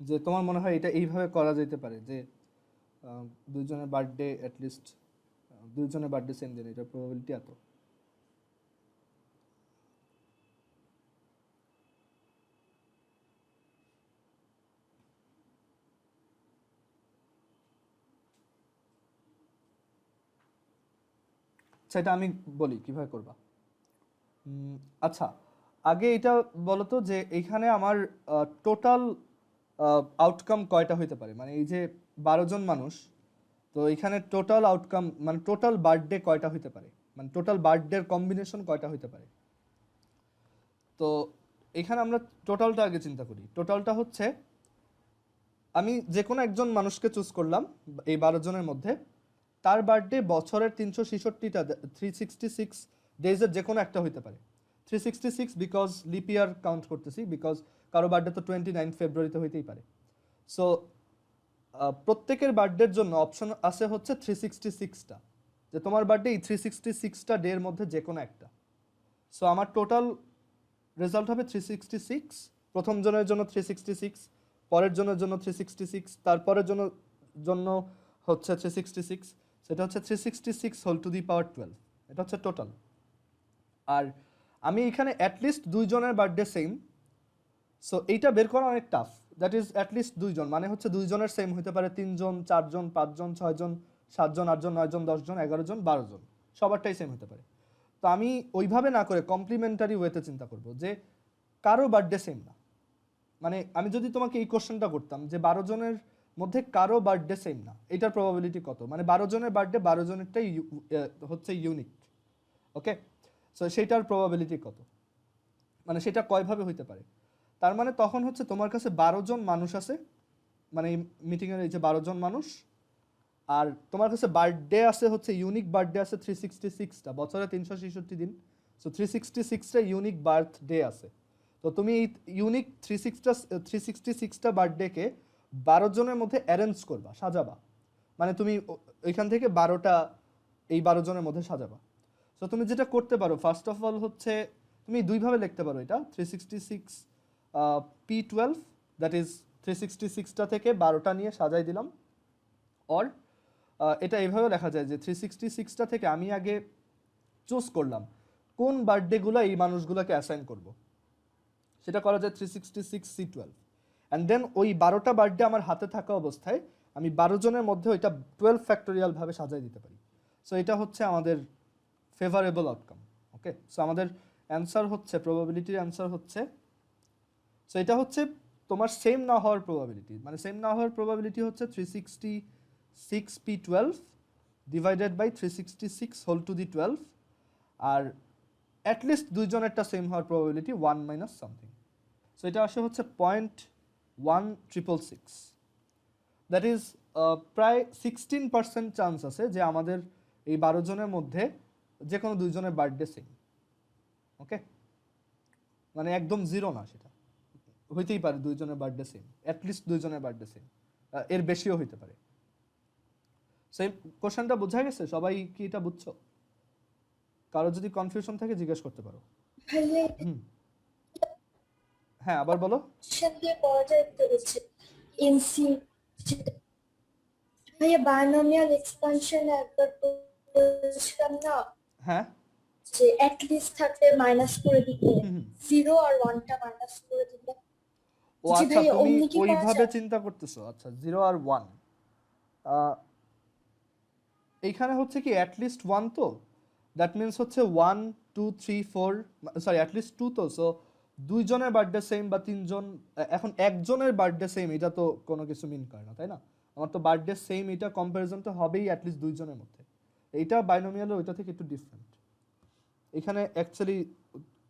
যে তোমার মনে হয় এটা এইভাবে করা যেতে পারে, যে 2 জনের বার্থডে অ্যাটলিস্ট 2 জনের বার্থডে সেম দিন, এটা প্রবাবিলিটি এত। সেটা আমি বলি কিভাবে করবা। আচ্ছা, আগে এটা বলো তো যে এইখানে আমার টোটাল আউটকাম কয়টা হইতে পারে, মানে এই যে 12 জন মানুষ, তো এখানে টোটাল আউটকাম মানে টোটাল বার্থডে কয়টা হইতে পারে, মানে টোটাল বার্থডের কম্বিনেশন কয়টা হইতে পারে। তো এখানে আমরা টোটালটা আগে চিন্তা করি। টোটালটা হচ্ছে আমি যে কোনো একজন মানুষকে চুজ করলাম এই 12 জনের মধ্যে, তার বার্থডে বছরের 366টা 366 ডেজের যে কোনো একটা হইতে পারে। 366 বিকজ লিপ ইয়ার কাউন্ট করতেছি, বিকজ কারো বার্থডে তো 29 ফেব্রুয়ারিতে হইতেই পারে। সো প্রত্যেকের বার্থডের জন্য অপশন আছে হচ্ছে 366টা, যে তোমার বার্থডে এই 366টা ডের মধ্যে যে কোনো একটা। সো আমার টোটাল রেজাল্ট হবে 366, প্রথম জনের জন্য 366, পরের জনের জন্য 366, তারপরের জন্য হচ্ছে 366, সেটা হচ্ছে 366 হোল টু দি পাওয়ার 12, এটা হচ্ছে টোটাল। আর আমি এখানে অ্যাটলিস্ট 2 জনের বার্থডে সেম, সো এইটা বের করা অনেক টাফ। দ্যাট ইজ অ্যাটলিস্ট 2 জন মানে হচ্ছে 2 জনের সেম হতে পারে 3 জন, 4 জন, 5 জন, 6 জন, 7 জন, 8 জন, 9 জন, 10 জন, 11 জন, 12 জন, সবারটাই সেম হতে পারে। তো আমি ওইভাবে না করে কমপ্লিমেন্টারি ওয়েতে চিন্তা করব যে কারো বার্থডে সেম না। মানে আমি যদি তোমাকে এই কোশ্চেনটা করতাম যে 12 জনের মধ্যে কারো বার্থডে সেম না, এটার প্রবাবিলিটি কত, মানে 12 জনের বার্থডে 12 জনেরটাই হচ্ছে ইউনিক, ওকে, সো সেটার প্রবাবিলিটি কত, মানে সেটা কয়ভাবে হইতে পারে। তার মানে তখন হচ্ছে তোমার কাছে 12 জন মানুষ আছে, মানে এই মিটিংয়ের এই যে 12 জন মানুষ, আর তোমার কাছে বার্থডে আছে হচ্ছে ইউনিক বার্থডে আছে 366টা, বছরে 366 দিন, সো 366টা ইউনিক বার্থডে আছে। তো তুমি এই ইউনিক 366টা বার্থডেকে 12 জনের মধ্যে অ্যারেঞ্জ করবা, সাজাবা, মানে তুমি ওইখান থেকে 12টা এই 12 জনের মধ্যে সাজাবা। সো তুমি যেটা করতে পারো ফার্স্ট অফ অল হচ্ছে তুমি দুইভাবে লিখতে পারো এটা, 366 P12, দ্যাট ইজ 366টা থেকে 12টা নিয়ে সাজাই দিলাম, অর এটা এইভাবে লেখা যায় যে 366টা থেকে আমি আগে চুজ করলাম কোন বার্থডেগুলো এই মানুষগুলোকে অ্যাসাইন করব, সেটা করা যায় 366C12, অ্যান্ড দেন ওই 12টা বার্থডে আমার হাতে থাকা অবস্থায় আমি 12 জনের মধ্যে ওইটা 12 ফ্যাক্টোরিয়াল ভাবে সাজাই দিতে পারি। সো এটা হচ্ছে আমাদের ফেভারেবল আউটকাম, ওকে। সো আমাদের অ্যান্সার হচ্ছে, প্রবাবিলিটির অ্যান্সার হচ্ছে, সো এটা হচ্ছে তোমার সেম না হওয়ার প্রবাবিলিটি, মানে সেম না হওয়ার প্রবাবিলিটি হচ্ছে 366P12 divided by 366 whole to the 12, আর অ্যাটলিস্ট দুইজনেরটা সেম হওয়ার প্রবাবিলিটি 1 মাইনাস সামথিং। সো এটা আসে হচ্ছে 0.1666, দ্যাট ইজ প্রায় 16% চান্স আছে যে আমাদের এই 12 জনের মধ্যে যে কোনো দুইজনের বার্থডে সেম, ওকে, মানে একদম জিরো না, সেটা হইতেই পারে দুইজনের বার্থডে সেম, অ্যাটলিস্ট দুইজনের বার্থডে সেম, এর বেশিও হইতে পারে। সেই কোশ্চেনটা বোঝা গেছে? সবাই কি এটা বুঝছো? কারো যদি কনফিউশন থাকে জিজ্ঞেস করতে পারো। ভাইয়া হ্যাঁ, আবার বলো। অপশন দিয়ে পাওয়া যায় তো হচ্ছে এনসি ভাইয়া বাইনোমিয়াল এক্সপানশন একবার বলছিলাম না হ্যাঁ, যে অ্যাটলিস্ট থাকলে মাইনাস করে দিতে, জিরো আর ওয়ানটা মাইনাস করে দিতে। ও জি আচ্ছা, ভাইয়া, তুমি অমনি কি পাওয়া ওইভাবে যায়? চিন্তা করতেছো। আচ্ছা, 0 আর 1, এইখানে হচ্ছে কি অ্যাটলিস্ট 1, তো দ্যাট মিনস হচ্ছে 1 2 3 4, সরি অ্যাটলিস্ট 2, তো সো দুইজনের বার্থডে সেম বা তিনজন, এখন একজনের বার্থডে সেম এটা তো কোনো কিছু মিন করে না, তাই না? আমার তো বার্থডে সেম, এটা কম্প্যারিজন তো হবেই অ্যাটলিস্ট দুইজনের মধ্যে। এইটা বাইনোমিয়াল ওইটা থেকে একটু ডিফারেন্ট, এখানে অ্যাকচুয়ালি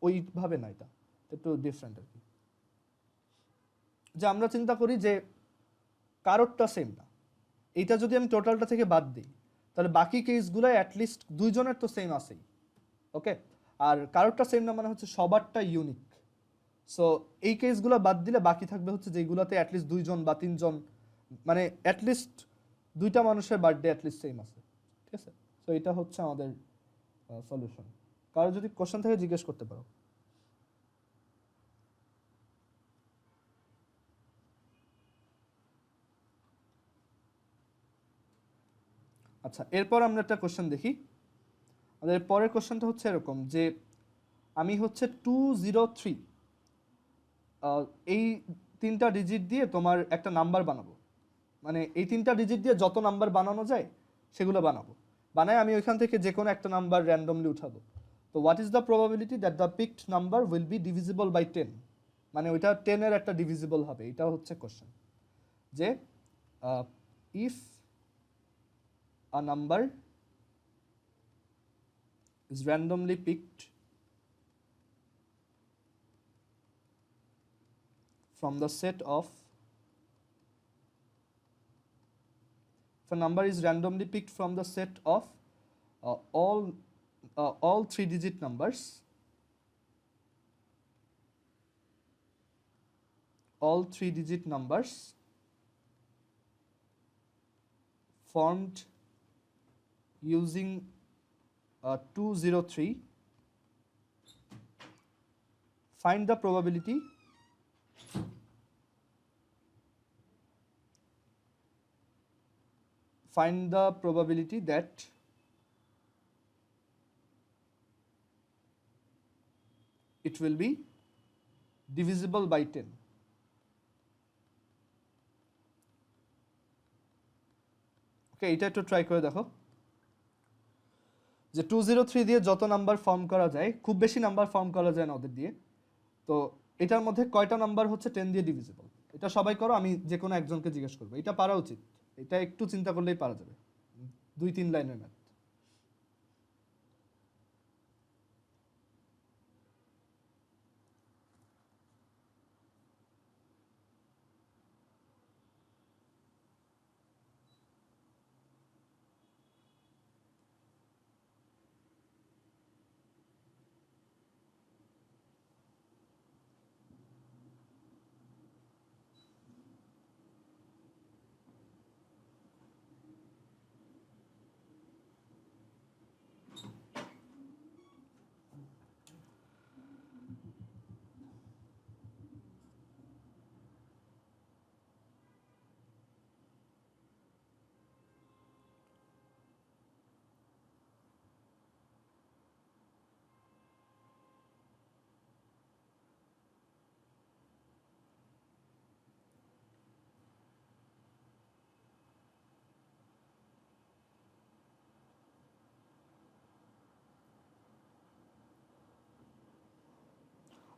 ওইভাবে না, এটা একটু ডিফারেন্ট আর কি। যে আমরা চিন্তা করি যে কারোরটা সেম না, এইটা যদি আমি টোটালটা থেকে বাদ দিই তাহলে বাকি কেসগুলো অ্যাটলিস্ট দুইজনের তো সেম আছেই, ওকে। আর কারোরটা সেম না মানে হচ্ছে সবারটা ইউনিক। সো এই কেসগুলো বাদ দিলে বাকি থাকবে হচ্ছে যেগুলোতে অ্যাটলিস্ট দুইজন বা তিনজন, মানে অ্যাটলিস্ট দুইটা মানুষের বার্থডে অ্যাটলিস্ট সেম আছে, ঠিক আছে। সো এটা হচ্ছে আমাদের সলিউশন। কারো যদি কোশ্চেন থাকে জিজ্ঞেস করতে পারো। আচ্ছা, এরপর আমরা একটা কোশ্চেন দেখি। আমাদের পরের কোশ্চেনটা হচ্ছে এরকম যে আমি হচ্ছে 203 এই 3টা ডিজিট দিয়ে তোমার একটা নাম্বার বানাবো, মানে এই 3টা ডিজিট দিয়ে যত নাম্বার বানানো যায় সেগুলো বানাবো, বানায় আমি ওইখান থেকে যে কোনো একটা নাম্বার র্যান্ডমলি উঠাবো। তো what is the probability that the picked number will be divisible by 10, মানে ওইটা 10 এর একটা ডিভিজিবল হবে, এটা হচ্ছে কোশ্চেন। যে if a number is randomly picked from the set of, if a number is randomly picked from the set of all 3-digit numbers, all 3-digit numbers formed using 203, find the probability that it will be divisible by 10. ওকে, এটা একটু try করে দেখো। যে 203 দিয়ে যত number form করা যায়, খুব বেশি নাম্বার ফর্ম করা যায় না ওদের দিয়ে। তো এটার মধ্যে কয়টা নাম্বার হচ্ছে 10 দিয়ে ডিভিজিবল, এটা সবাই করো, আমি যে কোনো একজনকে জিজ্ঞেস করবো। এটা পারা উচিত, এটা একটু চিন্তা করলেই পারা যাবে, 2-3 লাইনের ম্যাথ।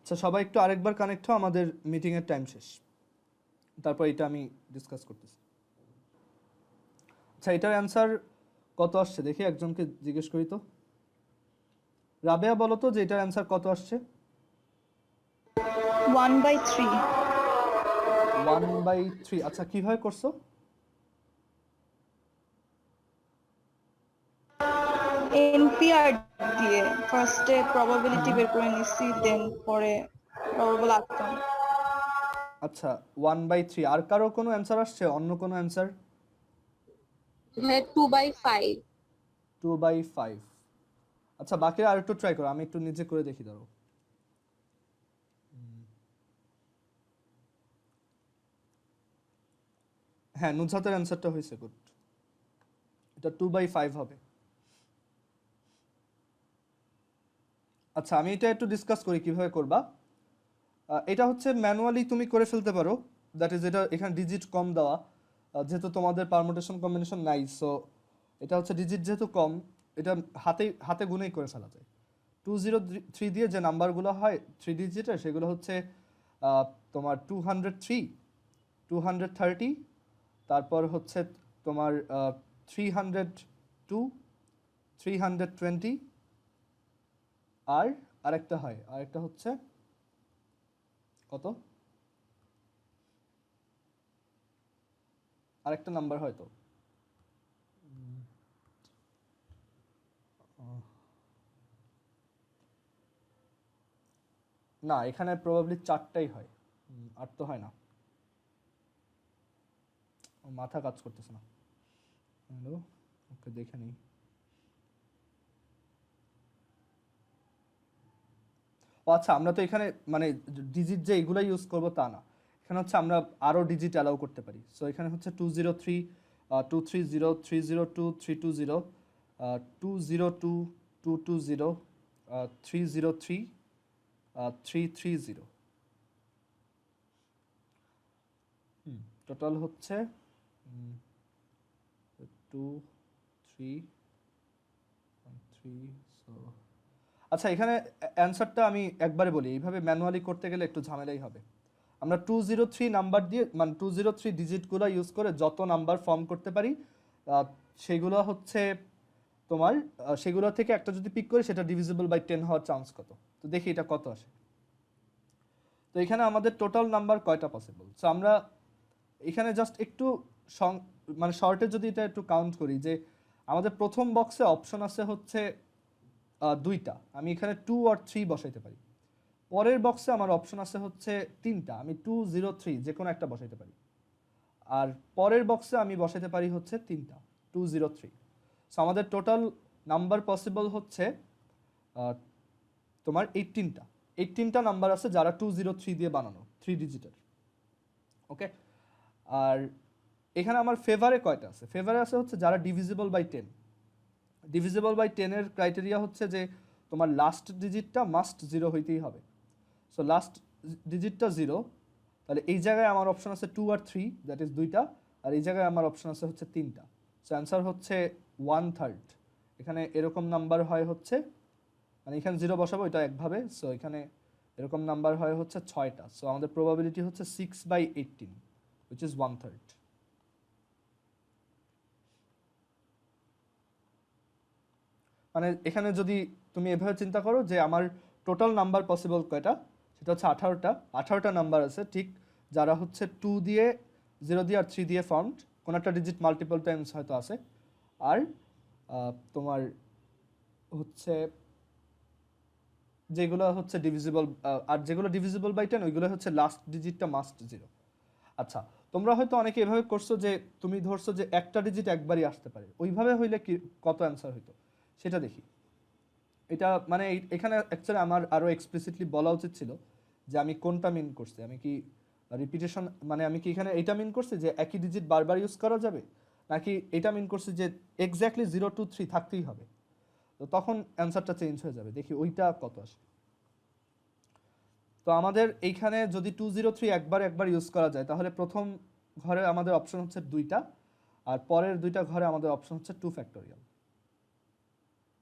আচ্ছা, সবাই একটু আরেকবার কানেক্ট হও, আমাদের মিটিং এর টাইম শেষ, তারপর এটা আমি ডিসকাস করতেছি। আচ্ছা, এটার অ্যান্সার কত আসছে দেখি, একজনকে জিজ্ঞেস করি তো। রাবেয়া বলো তো যে এটার অ্যান্সার কত আসছে। 1/3 1/3। আচ্ছা, কিভাবে করছো? এনপিআর দিয়ে ফার্স্টে প্রবাবিলিটি বের করে নিছি, দেন পরে প্রবাবল আউটকাম। আচ্ছা, 1/3। আর কারো কোনো অ্যান্সার আসছে, অন্য কোনো অ্যান্সার? হ্যাঁ 2/5। 2/5। আচ্ছা, বাকিরা আর একটু ট্রাই করো, আমি একটু নিজে করে দেখি দাঁড়াও। হ্যাঁ, নুজহাতের অ্যান্সারটা হয়েছে, গুড। এটা 2/5 হবে। আচ্ছা, আমি এটা একটু ডিসকাস করি কিভাবে করবা। এটা হচ্ছে ম্যানুয়ালি তুমি করে ফেলতে পারো, দ্যাট ইজ এটা এখানে ডিজিট কম দেওয়া, যেহেতু তোমাদের পারমুটেশন কম্বিনেশন নাই, সো এটা হচ্ছে ডিজিট যেহেতু কম, এটা হাতে হাতে গুনেই করে ফেলা যায়। 203 দিয়ে যে নাম্বারগুলো হয় 3 ডিজিটের, সেগুলো হচ্ছে তোমার 203, 230, তারপর হচ্ছে তোমার 302, 320, আর আরেকটা হয়, আরেকটা হচ্ছে কত, আরেকটা নাম্বার হয়তো না, এখানে প্রবাবলি 4টাই হয়, 8 তো হয় না, মাথা কাজ করতেছে না। হ্যালো, ওকে দেখে নিই। ও আচ্ছা, আমরা তো এখানে মানে ডিজিট যে এগুলো ইউজ করব তা না, এখানে হচ্ছে আমরা আরো ডিজিট অ্যালাউ করতে পারি। সো এখানে হচ্ছে 203, 230, 302, 320, 202, 220, 303, 330। টোটাল হচ্ছে 2, 3, 3। সো আচ্ছা, এখানে অ্যান্সারটা আমি একবারে বলি, এইভাবে ম্যানুয়ালি করতে গেলে একটু ঝামেলাই হবে। আমরা 203 নাম্বার দিয়ে, মানে 203 ডিজিটগুলো ইউজ করে যত নাম্বার ফর্ম করতে পারি, সেগুলো হচ্ছে তোমার সেগুলো থেকে একটা যদি পিক করি, সেটা ডিভিজিবল বাই 10 হওয়ার চান্স কত। তো দেখি এটা কত আসে। তো এখানে আমাদের টোটাল নাম্বার কয়টা পসিবল। সো আমরা এখানে জাস্ট একটু মানে শর্টে যদি এটা একটু কাউন্ট করি, যে আমাদের প্রথম বক্সে অপশন আছে হচ্ছে 2টা, আমি এখানে 2 আর 3 বসাইতে পারি। পরের বক্সে আমার অপশন আছে হচ্ছে 3টা, আমি 203 যে কোনো একটা বসাইতে পারি। আর পরের বক্সে আমি বসাইতে পারি হচ্ছে 3টা, 203। সো আমাদের টোটাল নাম্বার পসিবল হচ্ছে তোমার 18টা। 18টা নাম্বার আছে যারা 203 দিয়ে বানানো, 3 ডিজিটের। ওকে, আর এখানে আমার ফেভারে কয়টা আছে? ফেভারে আছে হচ্ছে যারা ডিভিজিবল বাই 10। ডিভিজিবল বাই 10 এর ক্রাইটেরিয়া হচ্ছে যে তোমার লাস্ট ডিজিটটা মাস্ট 0 হইতেই হবে। সো লাস্ট ডিজিটটা 0, তাহলে এই জায়গায় আমার অপশন আছে 2 আর 3, দ্যাট ইজ 2টা, আর এই জায়গায় আমার অপশন আছে হচ্ছে 3টা। সো অ্যান্সার হচ্ছে 1/3। এখানে এরকম নাম্বার হয় হচ্ছে, মানে এখানে 0 বসাবো, এটা একভাবে। সো এখানে এরকম নাম্বার হয় হচ্ছে 6টা। সো আমাদের প্রবাবিলিটি হচ্ছে 6/18, which is 1/3। মানে এখানে যদি তুমি এভাবে চিন্তা করো যে আমার টোটাল নাম্বার পসিবল কয়টা, সেটা হচ্ছে 18টা। 18টা নাম্বার আছে ঠিক, যারা হচ্ছে 2 দিয়ে, 0 দিয়ে আর 3 দিয়ে ফর্মড, কোনো একটা ডিজিট মাল্টিপল টাইমস হয়তো আছে। আর তোমার হচ্ছে যেগুলো হচ্ছে ডিভিজিবল, আর যেগুলো ডিভিজিবল বাই 10 ওইগুলো হচ্ছে লাস্ট ডিজিটটা মাস্ট 0। আচ্ছা, তোমরা হয়তো অনেকে এভাবে করছো যে তুমি ধরছো যে একটা ডিজিট একবারই আসতে পারে, ওইভাবে হইলে কি কত অ্যান্সার হইতো সেটা দেখি। এটা মানে এখানে অ্যাকচুয়ালি আমার আরো এক্সপ্লিসিটলি বলা উচিত ছিল যে আমি কোনটা মিন করছি। আমি কি রিপিটেশন, মানে আমি কি এখানে এটা মিন করছি যে একই ডিজিট বারবার ইউজ করা যাবে, নাকি এটা মিন করছি যে এক্স্যাক্টলি 0 to 3 থাকতেই হবে। তো তখন অ্যান্সারটা চেঞ্জ হয়ে যাবে, দেখি ওইটা কত আসে। তো আমাদের এইখানে যদি 203 একবার ইউজ করা যায়, তাহলে প্রথম ঘরে আমাদের অপশন হচ্ছে 2টা, আর পরের 2টা ঘরে আমাদের অপশন হচ্ছে 2 ফ্যাক্টোরিয়াল।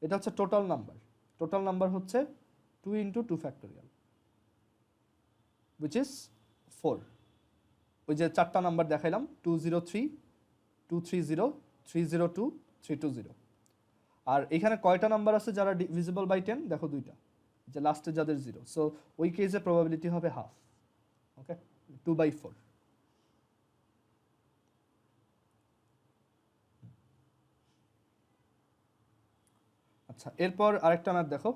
এটা হচ্ছে টোটাল নাম্বার। টোটাল নাম্বার হচ্ছে 2 × 2 ফ্যাক্টোরিয়াল, which is 4। ওই যে 4টা নাম্বার দেখাইলাম, 203, 230, 302, 320। আর এখানে কয়টা নাম্বার আছে যারা ডিভিজিবল বাই 10? দেখো 2টা, যে লাস্টে যাদের 0। সো ওই কেসে প্রবাবিলিটি হবে হাফ। ওকে, 2/4। আচ্ছা, এরপর আরেকটা ম্যাথ দেখো।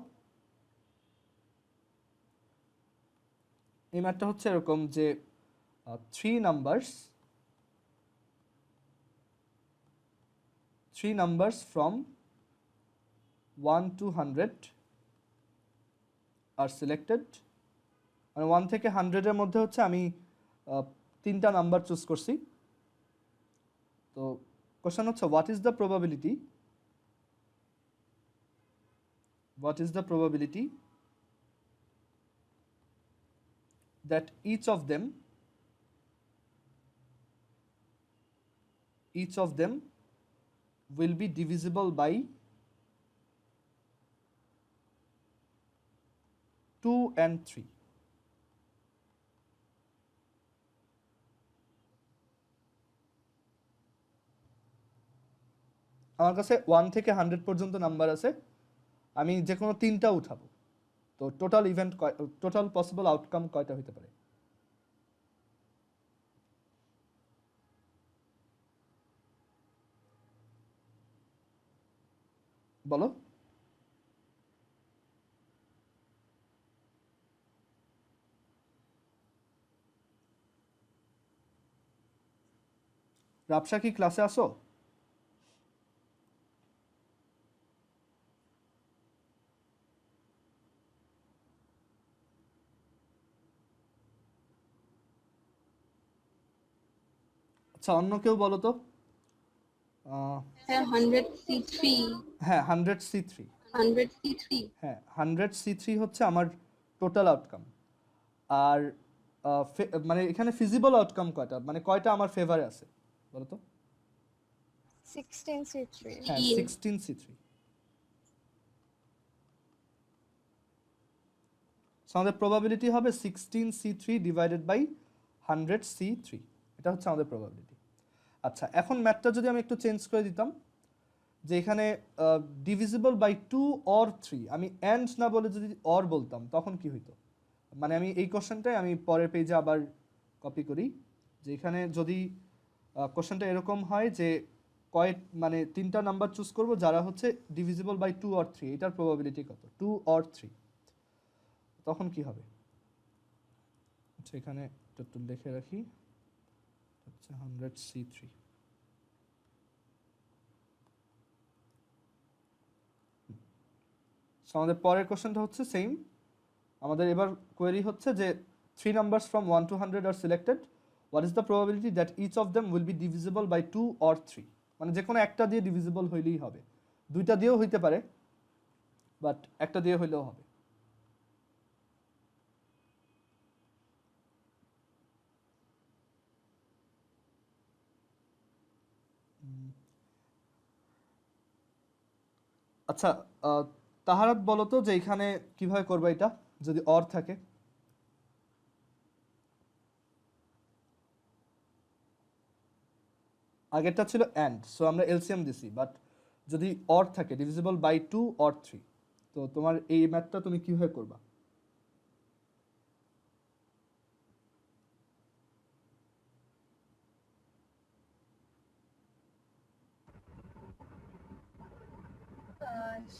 এই ম্যাথটা হচ্ছে এরকম যে 3 numbers from 1 to 100 are selected। মানে 1 থেকে 100 এর মধ্যে হচ্ছে আমি 3টা নাম্বার চুজ করছি। তো কোশ্চেন হচ্ছে what is the probability that each of them will be divisible by 2 and 3। আমার কাছে 1 থেকে 100 পর্যন্ত নাম্বার আছে, আমি যে কোনো 3টা উঠাবো। তো টোটাল পসিবল আউটকাম কয়টা হতে পারে? বলো। রাবশা কি ক্লাসে আসো? আচ্ছা, অন্য কেউ বলো তো। Sir 100C3। হ্যাঁ, 100C3। 100C3। হ্যাঁ, 100C3 হচ্ছে আমার টোটাল আউটকাম। আর মানে এখানে ফিজিবল আউটকাম কয়টা, মানে কয়টা আমার ফেভারে আছে বলো তো? 16C3। হ্যাঁ, 16C3। সো আমাদের প্রবাবিলিটি হবে 16C3 ডিভাইডেড বাই 100C3। এটা হচ্ছে আমাদের প্রবাবিলিটি। আচ্ছা, এখন ম্যাথটা যদি আমি একটু চেঞ্জ করে দিতাম, যে এখানে ডিভিজিবল বাই 2 অর 3, আমি অ্যান্ড না বলে যদি অর বলতাম তখন কি হইতো? মানে আমি এই কোশ্চেনটাই আমি পরের পেজে আবার কপি করি, যে এখানে যদি কোশ্চেনটা এরকম হয় যে মানে 3টা নাম্বার চুজ করব যারা হচ্ছে ডিভিজিবল বাই 2 অর 3, এটার প্রবাবিলিটি কত? 2 অর 3। তখন কি হবে? আচ্ছা, এখানে একটু লিখে রাখি, হচ্ছে 100C3। আমাদের পরের কোশ্চেনটা হচ্ছে সেম। আমাদের এবার কোয়েরি হচ্ছে যে 3 numbers from 1 to 100 are selected, what is the probability that each of them will be divisible by 2 or 3? মানে যে কোনো একটা দিয়ে ডিভিজিবল হইলেই হবে, 2টা দিয়েও হইতে পারে, বাট একটা দিয়ে হইলেও হবে। আচ্ছা, তাহারাত বলো তো যে এখানে কিভাবে করবা এটা যদি অর থাকে। আগেরটা ছিল অ্যান্ড, সো আমরা এলসিএম দিছি, বাট যদি অর থাকে ডিভিজিবল বাই 2 অর 3, তো তোমার এই ম্যাথটা তুমি কিভাবে করবা?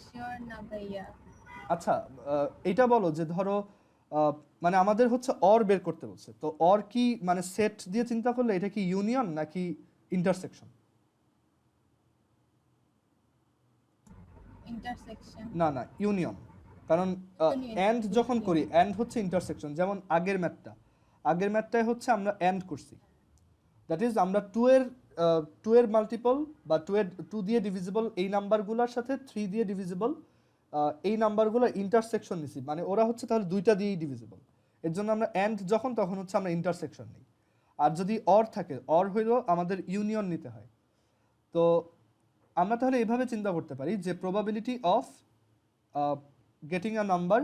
শিওর না ভাইয়া। আচ্ছা, এটা বলো যে ধরো মানে আমাদের হচ্ছে অর বের করতে বলছে, তো অর কি মানে সেট দিয়ে চিন্তা করলে এটা কি ইউনিয়ন নাকি ইন্টারসেকশন? ইন্টারসেকশন। না না, ইউনিয়ন। কারণ Union, অ্যান্ড যখন union. করি, অ্যান্ড হচ্ছে ইন্টারসেকশন। যেমন আগের ম্যাথটায় হচ্ছে আমরা অ্যান্ড করছি, দ্যাট ইজ আমরা 2 এর মাল্টিপল বা 2 দিয়ে ডিভিজিবল এই নাম্বারগুলোর সাথে 3 দিয়ে ডিভিজিবল এই নাম্বারগুলোর ইন্টারসেকশন নিছি, মানে ওরা হচ্ছে তাহলে 2টা দিয়েই ডিভিজিবল। এর জন্য আমরা অ্যান্ড যখন তখন হচ্ছে আমরা ইন্টারসেকশন নিই। আর যদি অর থাকে, অর হইলেও আমাদের ইউনিয়ন নিতে হয়। তো আমরা তাহলে এভাবে চিন্তা করতে পারি যে probability of getting a number,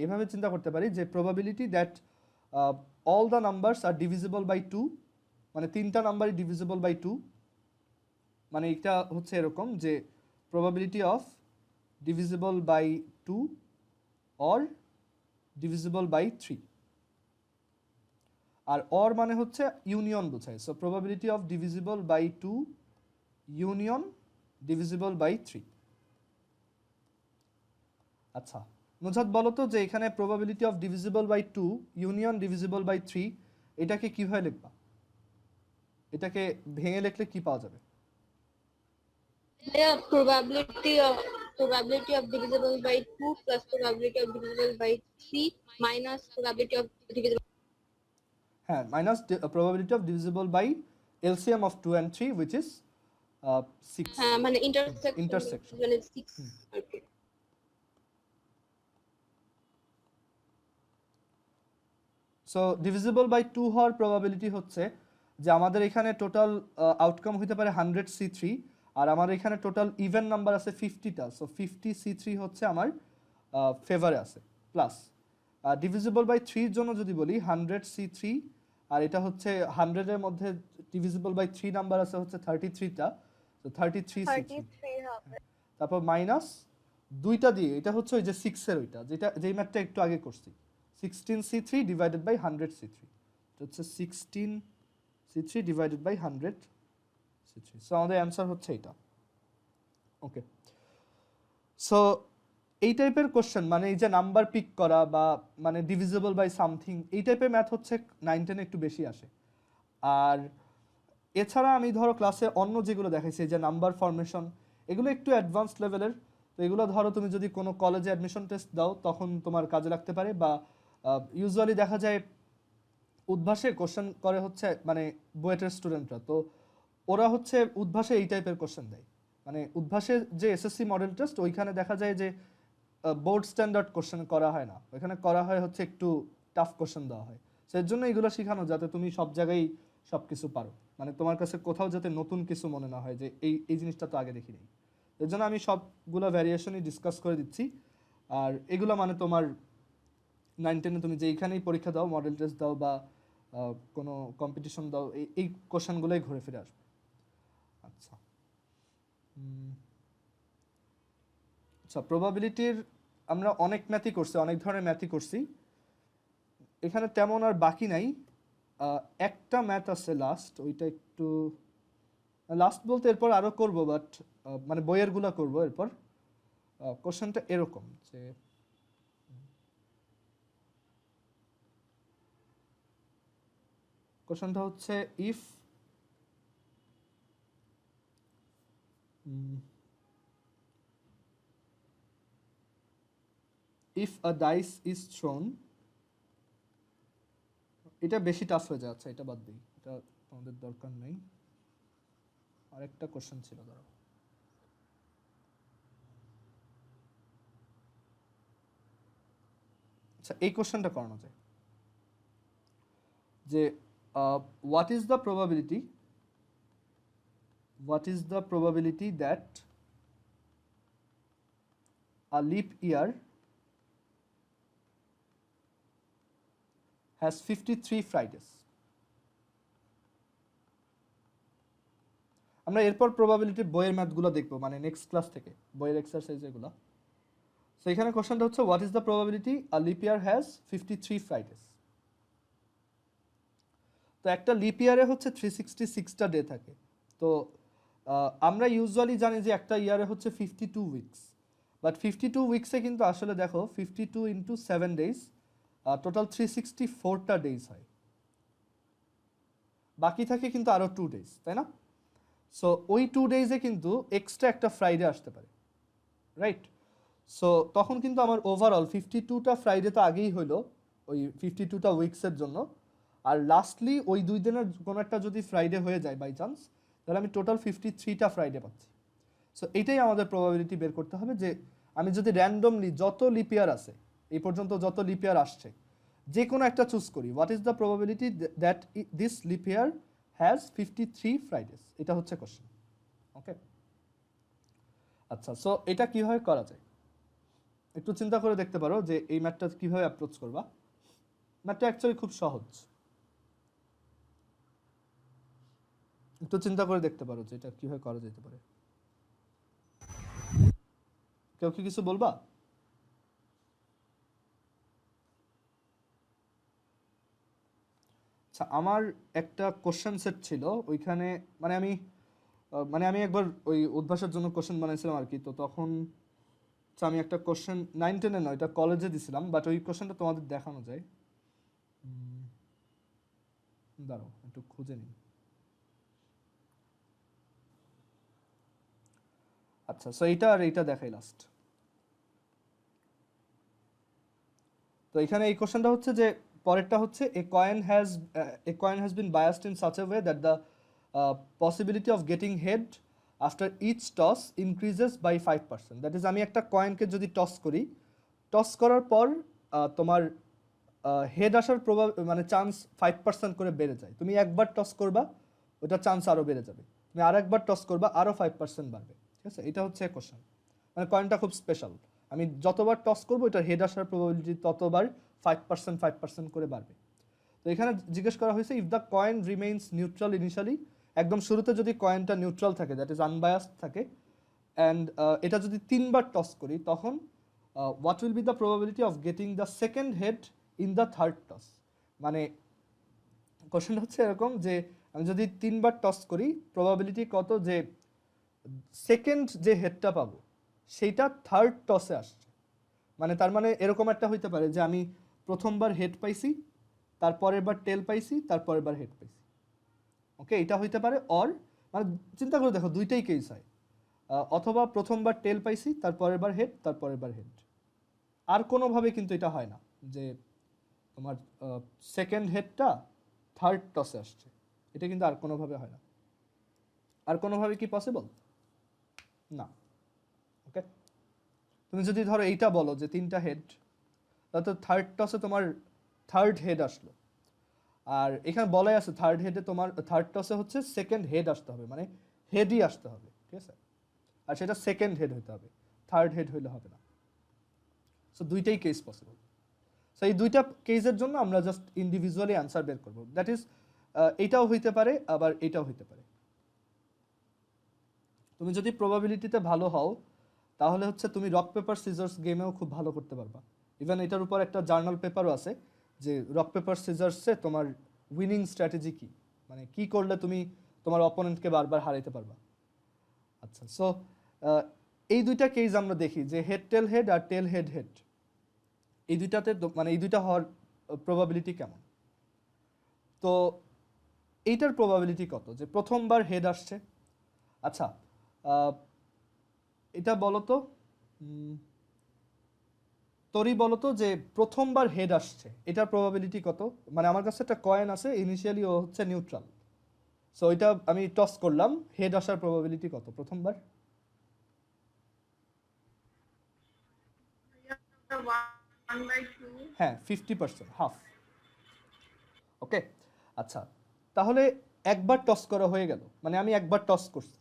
এভাবে চিন্তা করতে পারি যে probability that all the numbers are divisible by 2, মানে 3টা নাম্বারই ডিভিজিবল বাই 2, মানে এটা হচ্ছে এরকম যে probability of divisible by 2 or divisible by 3। আর অর মানে হচ্ছে ইউনিয়ন বোঝায়, so probability of divisible by 2 union divisible by 3। আচ্ছা নুজাত বলো তো যে এখানে probability of divisible by 2 union divisible by 3 এটাকে কিভাবে লিখবা? এটাকে ভেঙে লিখলে কি পাওয়া যাবে? Yeah, probability of divisible by 2 plus probability of divisible by 3 minus probability of divisible. হ্যাঁ, minus probability of divisible by LCM of 2 and 3 which is 6 হ্যাঁ মানে intersection Intersection. মানে 6 okay. সো ডিভিজিবল বাই 2 হওয়ার প্রবাবিলিটি হচ্ছে যে আমাদের এখানে total outcome হতে পারে 100C3, আর আমার এখানে টোটাল ইভেন নাম্বার আছে 50টা, সো 50C3 হচ্ছে আমার ফেভারে আছে। প্লাস ডিভিজিবল বাই 3 এর জন্য যদি বলি 100C3, আর এটা হচ্ছে 100 এর মধ্যে ডিভিজিবল বাই 3 নাম্বার আছে হচ্ছে 33টা, তো 33C3। 33 হবে। তারপর মাইনাস 2টা দিয়ে, এটা হচ্ছে ওই যে 6 এর ওইটা যেই ম্যাথটা একটু আগে করছি, 16C3 ডিভাইডেড বাই 100C3, এটা হচ্ছে 16C3 divided by 100C3। So আমাদের অ্যান্সার হচ্ছে এটা। ওকে, সো এই টাইপের কোশ্চেন মানে এই যে নাম্বার পিক করা বা মানে ডিভিজিবল বাই সামথিং, এই টাইপের ম্যাথ হচ্ছে 9-10 একটু বেশি আসে। আর এছাড়া আমি ধরো ক্লাসে অন্য যেগুলো দেখাইছি যে নাম্বার ফরমেশন, এগুলো একটু অ্যাডভান্স লেভেলের, তো এগুলো ধরো তুমি যদি কোনো কলেজে অ্যাডমিশন টেস্ট দাও তখন তোমার কাজে লাগতে পারে, বা ইউজুয়ালি দেখা যায় উদ্ভাসে কোশ্চেন করে হচ্ছে মানে বুয়েটের স্টুডেন্টরা, তো ওরা হচ্ছে উদ্ভাসে এই টাইপের কোশ্চেন দেয়। মানে উদ্ভাসের যে এসএসসি মডেল টেস্ট ওইখানে দেখা যায় যে বোর্ড স্ট্যান্ডার্ড কোশ্চেন করা হয় না, ওইখানে করা হয় হচ্ছে একটু টাফ কোশ্চেন দেওয়া হয়। সেই জন্য এগুলো শেখানো যাতে তুমি সব জায়গায় সব কিছু পারো, মানে তোমার কাছে কোথাও যাতে নতুন কিছু মনে না হয় যে এই জিনিসটা তো আগে দেখি নেই। এর জন্য আমি সবগুলো ভ্যারিয়েশনই ডিসকাস করে দিচ্ছি। আর এগুলো মানে তোমার 9-10-এ তুমি যেইখানেই পরীক্ষা দাও, মডেল টেস্ট দাও বা কোনো কম্পিটিশন দাও, এই কোশ্চেনগুলোই ঘুরে ফিরে আসবে। আচ্ছা আচ্ছা, প্রবাবিলিটির আমরা অনেক ম্যাথই করছি, অনেক ধরনের ম্যাথই করছি, এখানে তেমন আর বাকি নাই। একটা ম্যাথ আছে লাস্ট, ওইটা একটু লাস্ট বলতে এরপর আরও করবো, বাট মানে বইয়েরগুলো করবো এরপর। কোশ্চেনটা এরকম যে কোশ্চেনটা হচ্ছে if a dice is thrown, এটা বেশি টাফ হয়ে যাচ্ছে, এটা বাদ দিই, এটা আমাদের দরকার নেই। আরেকটা কোশ্চেন ছিল, ধরো আচ্ছা এই কোশ্চেনটা করানো যায় যে what is the probability that a leap year has 53 Fridays. আমরা এরপর প্রবাবিলিটি বইয়ের ম্যাথগুলো দেখবো, মানে নেক্সট ক্লাস থেকে বইয়ের এক্সারসাইজ এগুলো। সো এখানে কোশ্চেনটা হচ্ছে what is the probability a lip year has 53 Fridays. তো একটা লিপ ইয়ারে হচ্ছে 366টা ডে থাকে। তো আমরা ইউজুয়ালি জানি যে একটা ইয়ারে হচ্ছে 52 উইকস, বাট 52 উইকসে কিন্তু আসলে দেখো 52 ইন্টু 7 ডেজ টোটাল 364টা ডেজ হয়, বাকি থাকে কিন্তু আরও 2 ডেজ, তাই না? সো ওই 2 ডেজে কিন্তু এক্সট্রা একটা ফ্রাইডে আসতে পারে, রাইট? সো তখন কিন্তু আমার ওভারঅল 52টা ফ্রাইডে তো আগেই হইলো ওই 52টা উইকসের জন্য, আর লাস্টলি ওই 2 দিনের কোনো একটা যদি ফ্রাইডে হয়ে যায় বাই চান্স, তাহলে আমি টোটাল 53টা ফ্রাইডে পাচ্ছি। সো এইটাই আমাদের প্রবাবিলিটি বের করতে হবে যে আমি যদি র্যান্ডমলি যত লিপ ইয়ার আছে এই পর্যন্ত যত লিপ ইয়ার আসছে যে কোনো একটা চুজ করি, what is the probability that this lip year has 53 Fridays, এটা হচ্ছে কোশ্চেন। ওকে, আচ্ছা, সো এটা কিভাবে করা যায় একটু চিন্তা করে দেখতে পারো যে এই ম্যাথটা কিভাবে অ্যাপ্রোচ করবা। ম্যাথটা অ্যাকচুয়ালি খুব সহজ, একটু চিন্তা করে দেখতে পারো যে এটা কিভাবে করা যেতে পারে। কেউ কি কিছু বলবা? আচ্ছা, আমার একটা কোশ্চেন সেট ছিল ওইখানে, মানে আমি একবার ওই উদ্ভাসের জন্য কোশ্চেন বানাইছিলাম আর কি। তো তখন আমি একটা কোশ্চেন 9-10-এ নয়, এটা কলেজে দিছিলাম, বাট ওই কোশ্চেনটা তোমাদের দেখানো যায়। দাঁড়াও একটু খুঁজে নিই। আচ্ছা, সো এইটা আর এইটা দেখাই লাস্ট। তো এখানে এই কোশ্চেনটা হচ্ছে যে পরেরটা হচ্ছে a coin has been biased in such a way that the possibility of getting head after each toss increases by 5%। That is আমি একটা কয়েনকে যদি টস করি, টস করার পর তোমার হেড আসার মানে চান্স 5% করে বেড়ে যায়। তুমি একবার টস করবা ওটা চান্স আরও বেড়ে যাবে, তুমি আরেকবার টস করবা আরও 5% বাড়বে, ঠিক আছে? এটা হচ্ছে কোশ্চেন, মানে কয়েনটা খুব স্পেশাল। আমি যতবার টস করবো এটার হেড আসার প্রবাবিলিটি ততবার 5% করে বাড়বে। তো এখানে জিজ্ঞেস করা হয়েছে if the coin remains neutral initially, একদম শুরুতে যদি কয়েনটা নিউট্রাল থাকে, দ্যাট ইজ আনবায়াসড থাকে, অ্যান্ড এটা যদি 3বার টস করি, তখন what will be the probability of getting the second head in the third toss. মানে কোশ্চেনটা হচ্ছে এরকম যে আমি যদি 3বার টস করি, প্রবাবিলিটি কত যে সেকেন্ড যে হেডটা পাবো সেইটা থার্ড টসে আসছে। মানে তার মানে এরকম একটা হইতে পারে যে আমি প্রথমবার হেড পাইছি, তারপরের বার টেল পাইছি, তারপরের বার হেড পাইছি। ওকে, এটা হইতে পারে। অর মানে চিন্তা করে দেখো দুইটাই কেস হয়, অথবা প্রথমবার টেল পাইছি, তারপরের বার হেড, তারপরের বার হেড। আর কোনোভাবে কিন্তু এটা হয় না যে তোমার সেকেন্ড হেডটা থার্ড টসে আসছে, এটা কিন্তু আর কোনোভাবে হয় না। আর কোনোভাবে কি পসিবল না। ওকে, তুমি যদি ধরো এইটা বলো যে 3টা হেড, তাহলে থার্ড টসে তোমার থার্ড হেড আসলো, আর এখানে বলাই আছে থার্ড হেডে তোমার থার্ড টসে হচ্ছে সেকেন্ড হেড আসতে হবে, মানে হেডই আসতে হবে, ঠিক আছে? আর সেটা সেকেন্ড হেড হইতে হবে, থার্ড হেড হইলে হবে না। সো দুইটাই কেস পসিবল। সো এই দুইটা কেসের জন্য আমরা জাস্ট ইন্ডিভিজুয়ালি অ্যান্সার বের করবো। দ্যাট ইজ এইটাও হইতে পারে, আবার এইটাও হইতে পারে। তুমি যদি প্রবাবিলিটিতে ভালো হও তাহলে হচ্ছে তুমি রক পেপার সিজার্স গেমেও খুব ভালো করতে পারবা। ইভেন এটার উপর একটা জার্নাল পেপারও আছে যে রক পেপার সিজার্সে তোমার উইনিং স্ট্র্যাটেজি কি, মানে কি করলে তুমি তোমার অপোনেন্টকে বারবার হারাইতে পারবা। আচ্ছা, সো এই দুইটা কেস আমরা দেখি যে হেড টেল হেড আর টেল হেড হেড, এই দুইটাতে মানে এই দুইটা হওয়ার প্রবাবিলিটি কেমন। তো এইটার প্রবাবিলিটি কত যে প্রথমবার হেড আসছে। আচ্ছা, এটা বলো তো, তোরই বলো তো যে প্রথমবার হেড আসছে এটার প্রবাবিলিটি কত। মানে আমার কাছে একটা কয়েন আছে, ইনিশিয়ালি ও হচ্ছে নিউট্রাল, সো এটা আমি টস করলাম, হেড আসার প্রবাবিলিটি কত প্রথমবার? হ্যাঁ, 50%, হাফ। ওকে, আচ্ছা, তাহলে একবার টস করা হয়ে গেল, মানে আমি একবার টস করছি,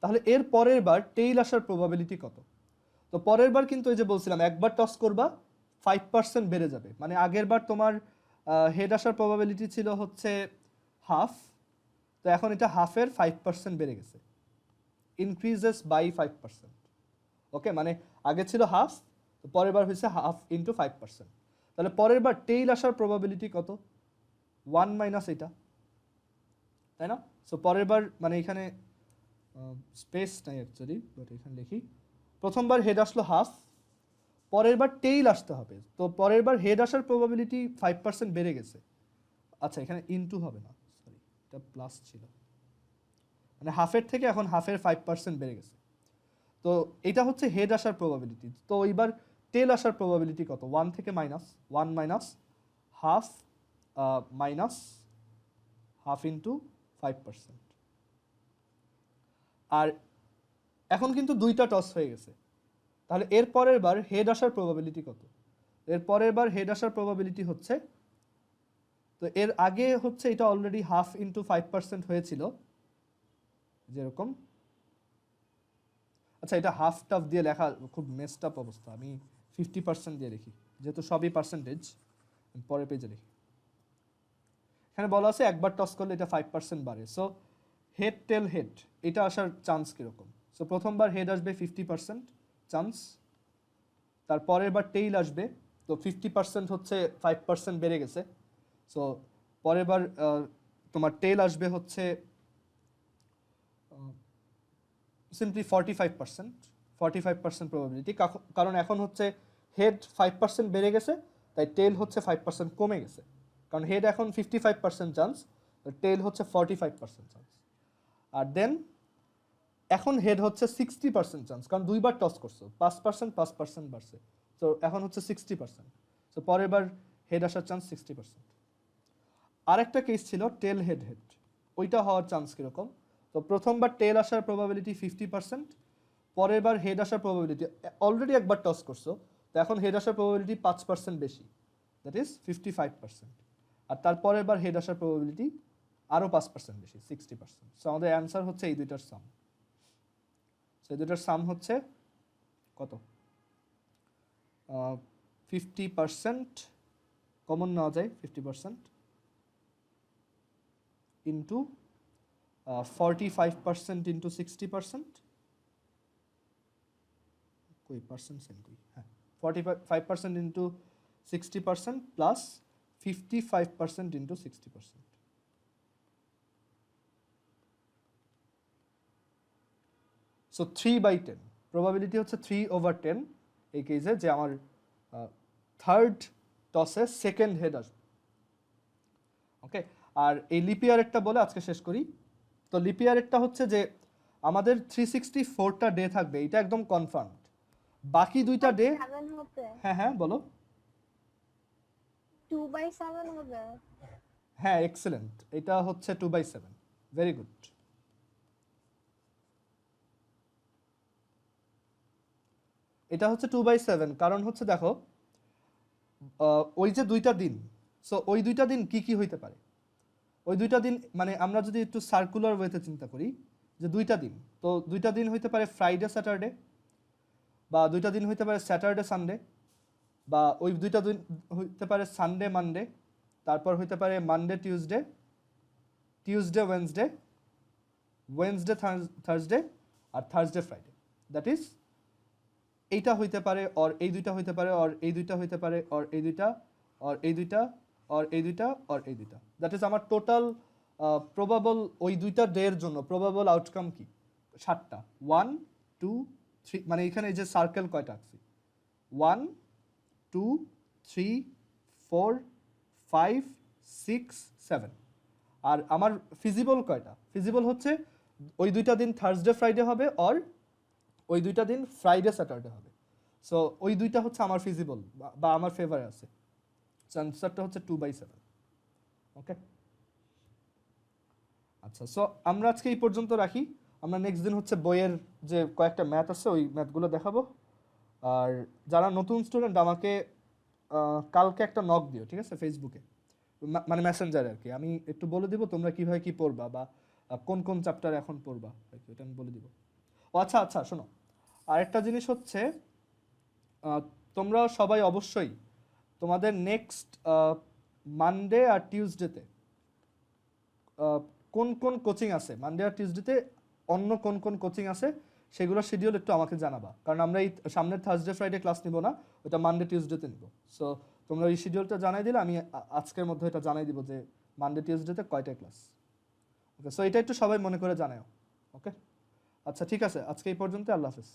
তাহলে এর পরের বার টেইল আসার প্রবাবিলিটি কত? তো পরের বার কিন্তু ওই যে বলছিলাম একবার টস করবা 5% বেড়ে যাবে, মানে আগের বার তোমার হেড আসার প্রবাবিলিটি ছিল হচ্ছে হাফ, তো এখন এটা হাফের 5% বেড়ে গেছে, ইনক্রিজেস বাই 5%। ওকে, মানে আগে ছিল হাফ, তো পরের বার হয়েছে হাফ ইন্টু 5%। তাহলে পরের বার টেইল আসার প্রবাবিলিটি কত? 1 মাইনাস এটা, তাই না? সো পরের বার মানে এখানে স্পেস নাই অ্যাকচুয়ালি, বাট এখানে লিখি প্রথমবার হেড আসলো হাফ, পরের বার টেইল আসতে হবে, তো পরের বার হেড আসার প্রবাবিলিটি 5% বেড়ে গেছে। আচ্ছা এখানে ইনটু হবে না, সরি এটা প্লাস ছিল, মানে হাফের থেকে এখন হাফের 5% বেড়ে গেছে। তো এটা হচ্ছে হেড আসার প্রবাবিলিটি। তো এইবার টেল আসার প্রবাবিলিটি কত? 1 থেকে minus 1 minus half minus half into 5%। আর এখন কিন্তু দুইটা টস হয়ে গেছে, তাহলে এর পরের বার হেড আসার প্রবাবিলিটি কত? এর পরের বার হেড আসার প্রবাবিলিটি হচ্ছে, তো এর আগে হচ্ছে এটা অলরেডি হাফ ইন্টু 5% হয়েছিল যেরকম। আচ্ছা এটা হাফ টাফ দিয়ে লেখা খুব মেসড আপ অবস্থা, আমি 50% দিয়ে লিখি যেহেতু সবই পার্সেন্টেজ, পরের পেজে লিখি। এখানে বলা আছে একবার টস করলে এটা 5% বাড়ে। সো হেড টেল হেড এটা আসার চান্স কীরকম? সো প্রথমবার হেড আসবে 50% চান্স, তার পরের বার টেইল আসবে, তো 50% হচ্ছে 5% বেড়ে গেছে, সো পরের বার তোমার টেল আসবে হচ্ছে সিম্পলি 45% প্রবাবিলিটি, কারণ এখন হচ্ছে হেড 5% বেড়ে গেছে, তাই টেল হচ্ছে 5% কমে গেছে, কারণ হেড এখন 55% চান্স, টেল হচ্ছে 45% চান্স। আর দেন এখন হেড হচ্ছে 60% চান্স, কারণ দুইবার টস করছো, 5% বাড়ছে, তো এখন হচ্ছে 60%। তো পরের বার হেড আসার চান্স 60%। আরেকটা কেস ছিল টেল হেড হেড, ওইটা হওয়ার চান্স কীরকম? তো প্রথমবার টেল আসার প্রবাবিলিটি 50%, পরের বার হেড আসার প্রবাবিলিটি, অলরেডি একবার টস করছো, তো এখন হেড আসার প্রবাবিলিটি 5% বেশি, দ্যাট ইজ 55%। আর তারপরের বার হেড আসার প্রবাবিলিটি আরও 5% বেশি, 60%। সো আমাদের অ্যান্সার হচ্ছে এই দুইটার সাম। সো এই দুইটার সাম হচ্ছে কত? 50% কমন নেওয়া যায়, 50% ইন্টু 45% ইন্টু 60%, কই পার্সেন্ট সেম কই, হ্যাঁ 45% into 60% plus 55% into 60%। So 3/10 probability হচ্ছে 3/10 এই কেসে যে আমার থার্ড টসে সেকেন্ড হেড আসবে। ওকে, আর এই লিপিয়ারেরটা বলে আজকে শেষ করি। তো লিপিয়ারেরটা হচ্ছে যে আমাদের 364টা ডে থাকবে, এটা একদম কনফার্ম। বাকি দুইটা ডে, হ্যাঁ হ্যাঁ বলো। 2/7 হবে। হ্যাঁ এক্সেলেন্ট, এটা হচ্ছে 2/7, ভেরি গুড। এটা হচ্ছে 2/7, কারণ হচ্ছে দেখো ওই যে দুইটা দিন, সো ওই দুইটা দিন কি কি হইতে পারে? ওই দুইটা দিন মানে আমরা যদি একটু সার্কুলার ওয়েতে চিন্তা করি যে দুইটা দিন, তো দুইটা দিন হইতে পারে ফ্রাইডে স্যাটারডে, বা দুইটা দিন হইতে পারে স্যাটারডে সানডে, বা ওই দুইটা দিন হইতে পারে সানডে মানডে, তারপর হইতে পারে Monday Tuesday, Tuesday Wednesday, Wednesday Thursday, আর থার্সডে ফ্রাইডে। দ্যাট ইজ এইটা হইতে পারে, অর এই দুইটা হইতে পারে, অর এই দুইটা হইতে পারে, অর এই দুইটা, অর এই দুইটা, অর এই দুইটা, অর এই দুইটা। দ্যাট ইজ আমার টোটাল প্রবাবল ওই দুইটা ডে এর জন্য প্রবাবল আউটকাম কি? 7টা। 1 2 3, মানে এখানে এই যে সার্কেল কয়টা আঁকছি, 1 2 3 4 5 6 7। আর আমার ফিজিবল কয়টা? ফিজিবল হচ্ছে ওই দুইটা দিন থার্সডে ফ্রাইডে হবে, অর ওই দুইটা দিন ফ্রাইডে স্যাটারডে হবে। সো ওই দুইটা হচ্ছে আমার ফিজিবল বা আমার ফেভারে আছে। সো অ্যান্সারটা হচ্ছে 2/7। ওকে, আচ্ছা, সো আমরা আজকে এই পর্যন্ত রাখি। আমরা নেক্সট দিন হচ্ছে বইয়ের যে কয়েকটা ম্যাথ আছে ওই ম্যাথগুলো দেখাবো। আর যারা নতুন স্টুডেন্ট আমাকে কালকে একটা নক দিও, ঠিক আছে, ফেসবুকে, মানে মেসেঞ্জারে আর কি। আমি একটু বলে দিব তোমরা কীভাবে কী পড়বা বা কোন কোন চ্যাপ্টার এখন পড়বা, এটা আমি বলে দিব। ও আচ্ছা আচ্ছা, শোনো, আরেকটা জিনিস হচ্ছে তোমরা সবাই অবশ্যই তোমাদের নেক্সট মানডে আর টিউসডেতে কোন কোন কোচিং আছে, মানডে আর টিউসডেতে অন্য কোন কোন কোচিং আছে সেগুলোর শিডিউল একটু আমাকে জানাবা, কারণ আমরা এই সামনের থার্সডে ফ্রাইডে ক্লাস নিব না, ওটা মানডে টিউসডেতে নিব। সো তোমরা এই শিডিউলটা জানাই দিলে আমি আজকের মধ্যে এটা জানাই দিব যে মানডে টিউসডেতে কয়টায় ক্লাস। ওকে, সো এটা একটু সবাই মনে করে জানাও। ওকে, আচ্ছা ঠিক আছে, আজকে এই পর্যন্ত, আল্লাহ হাফেজ।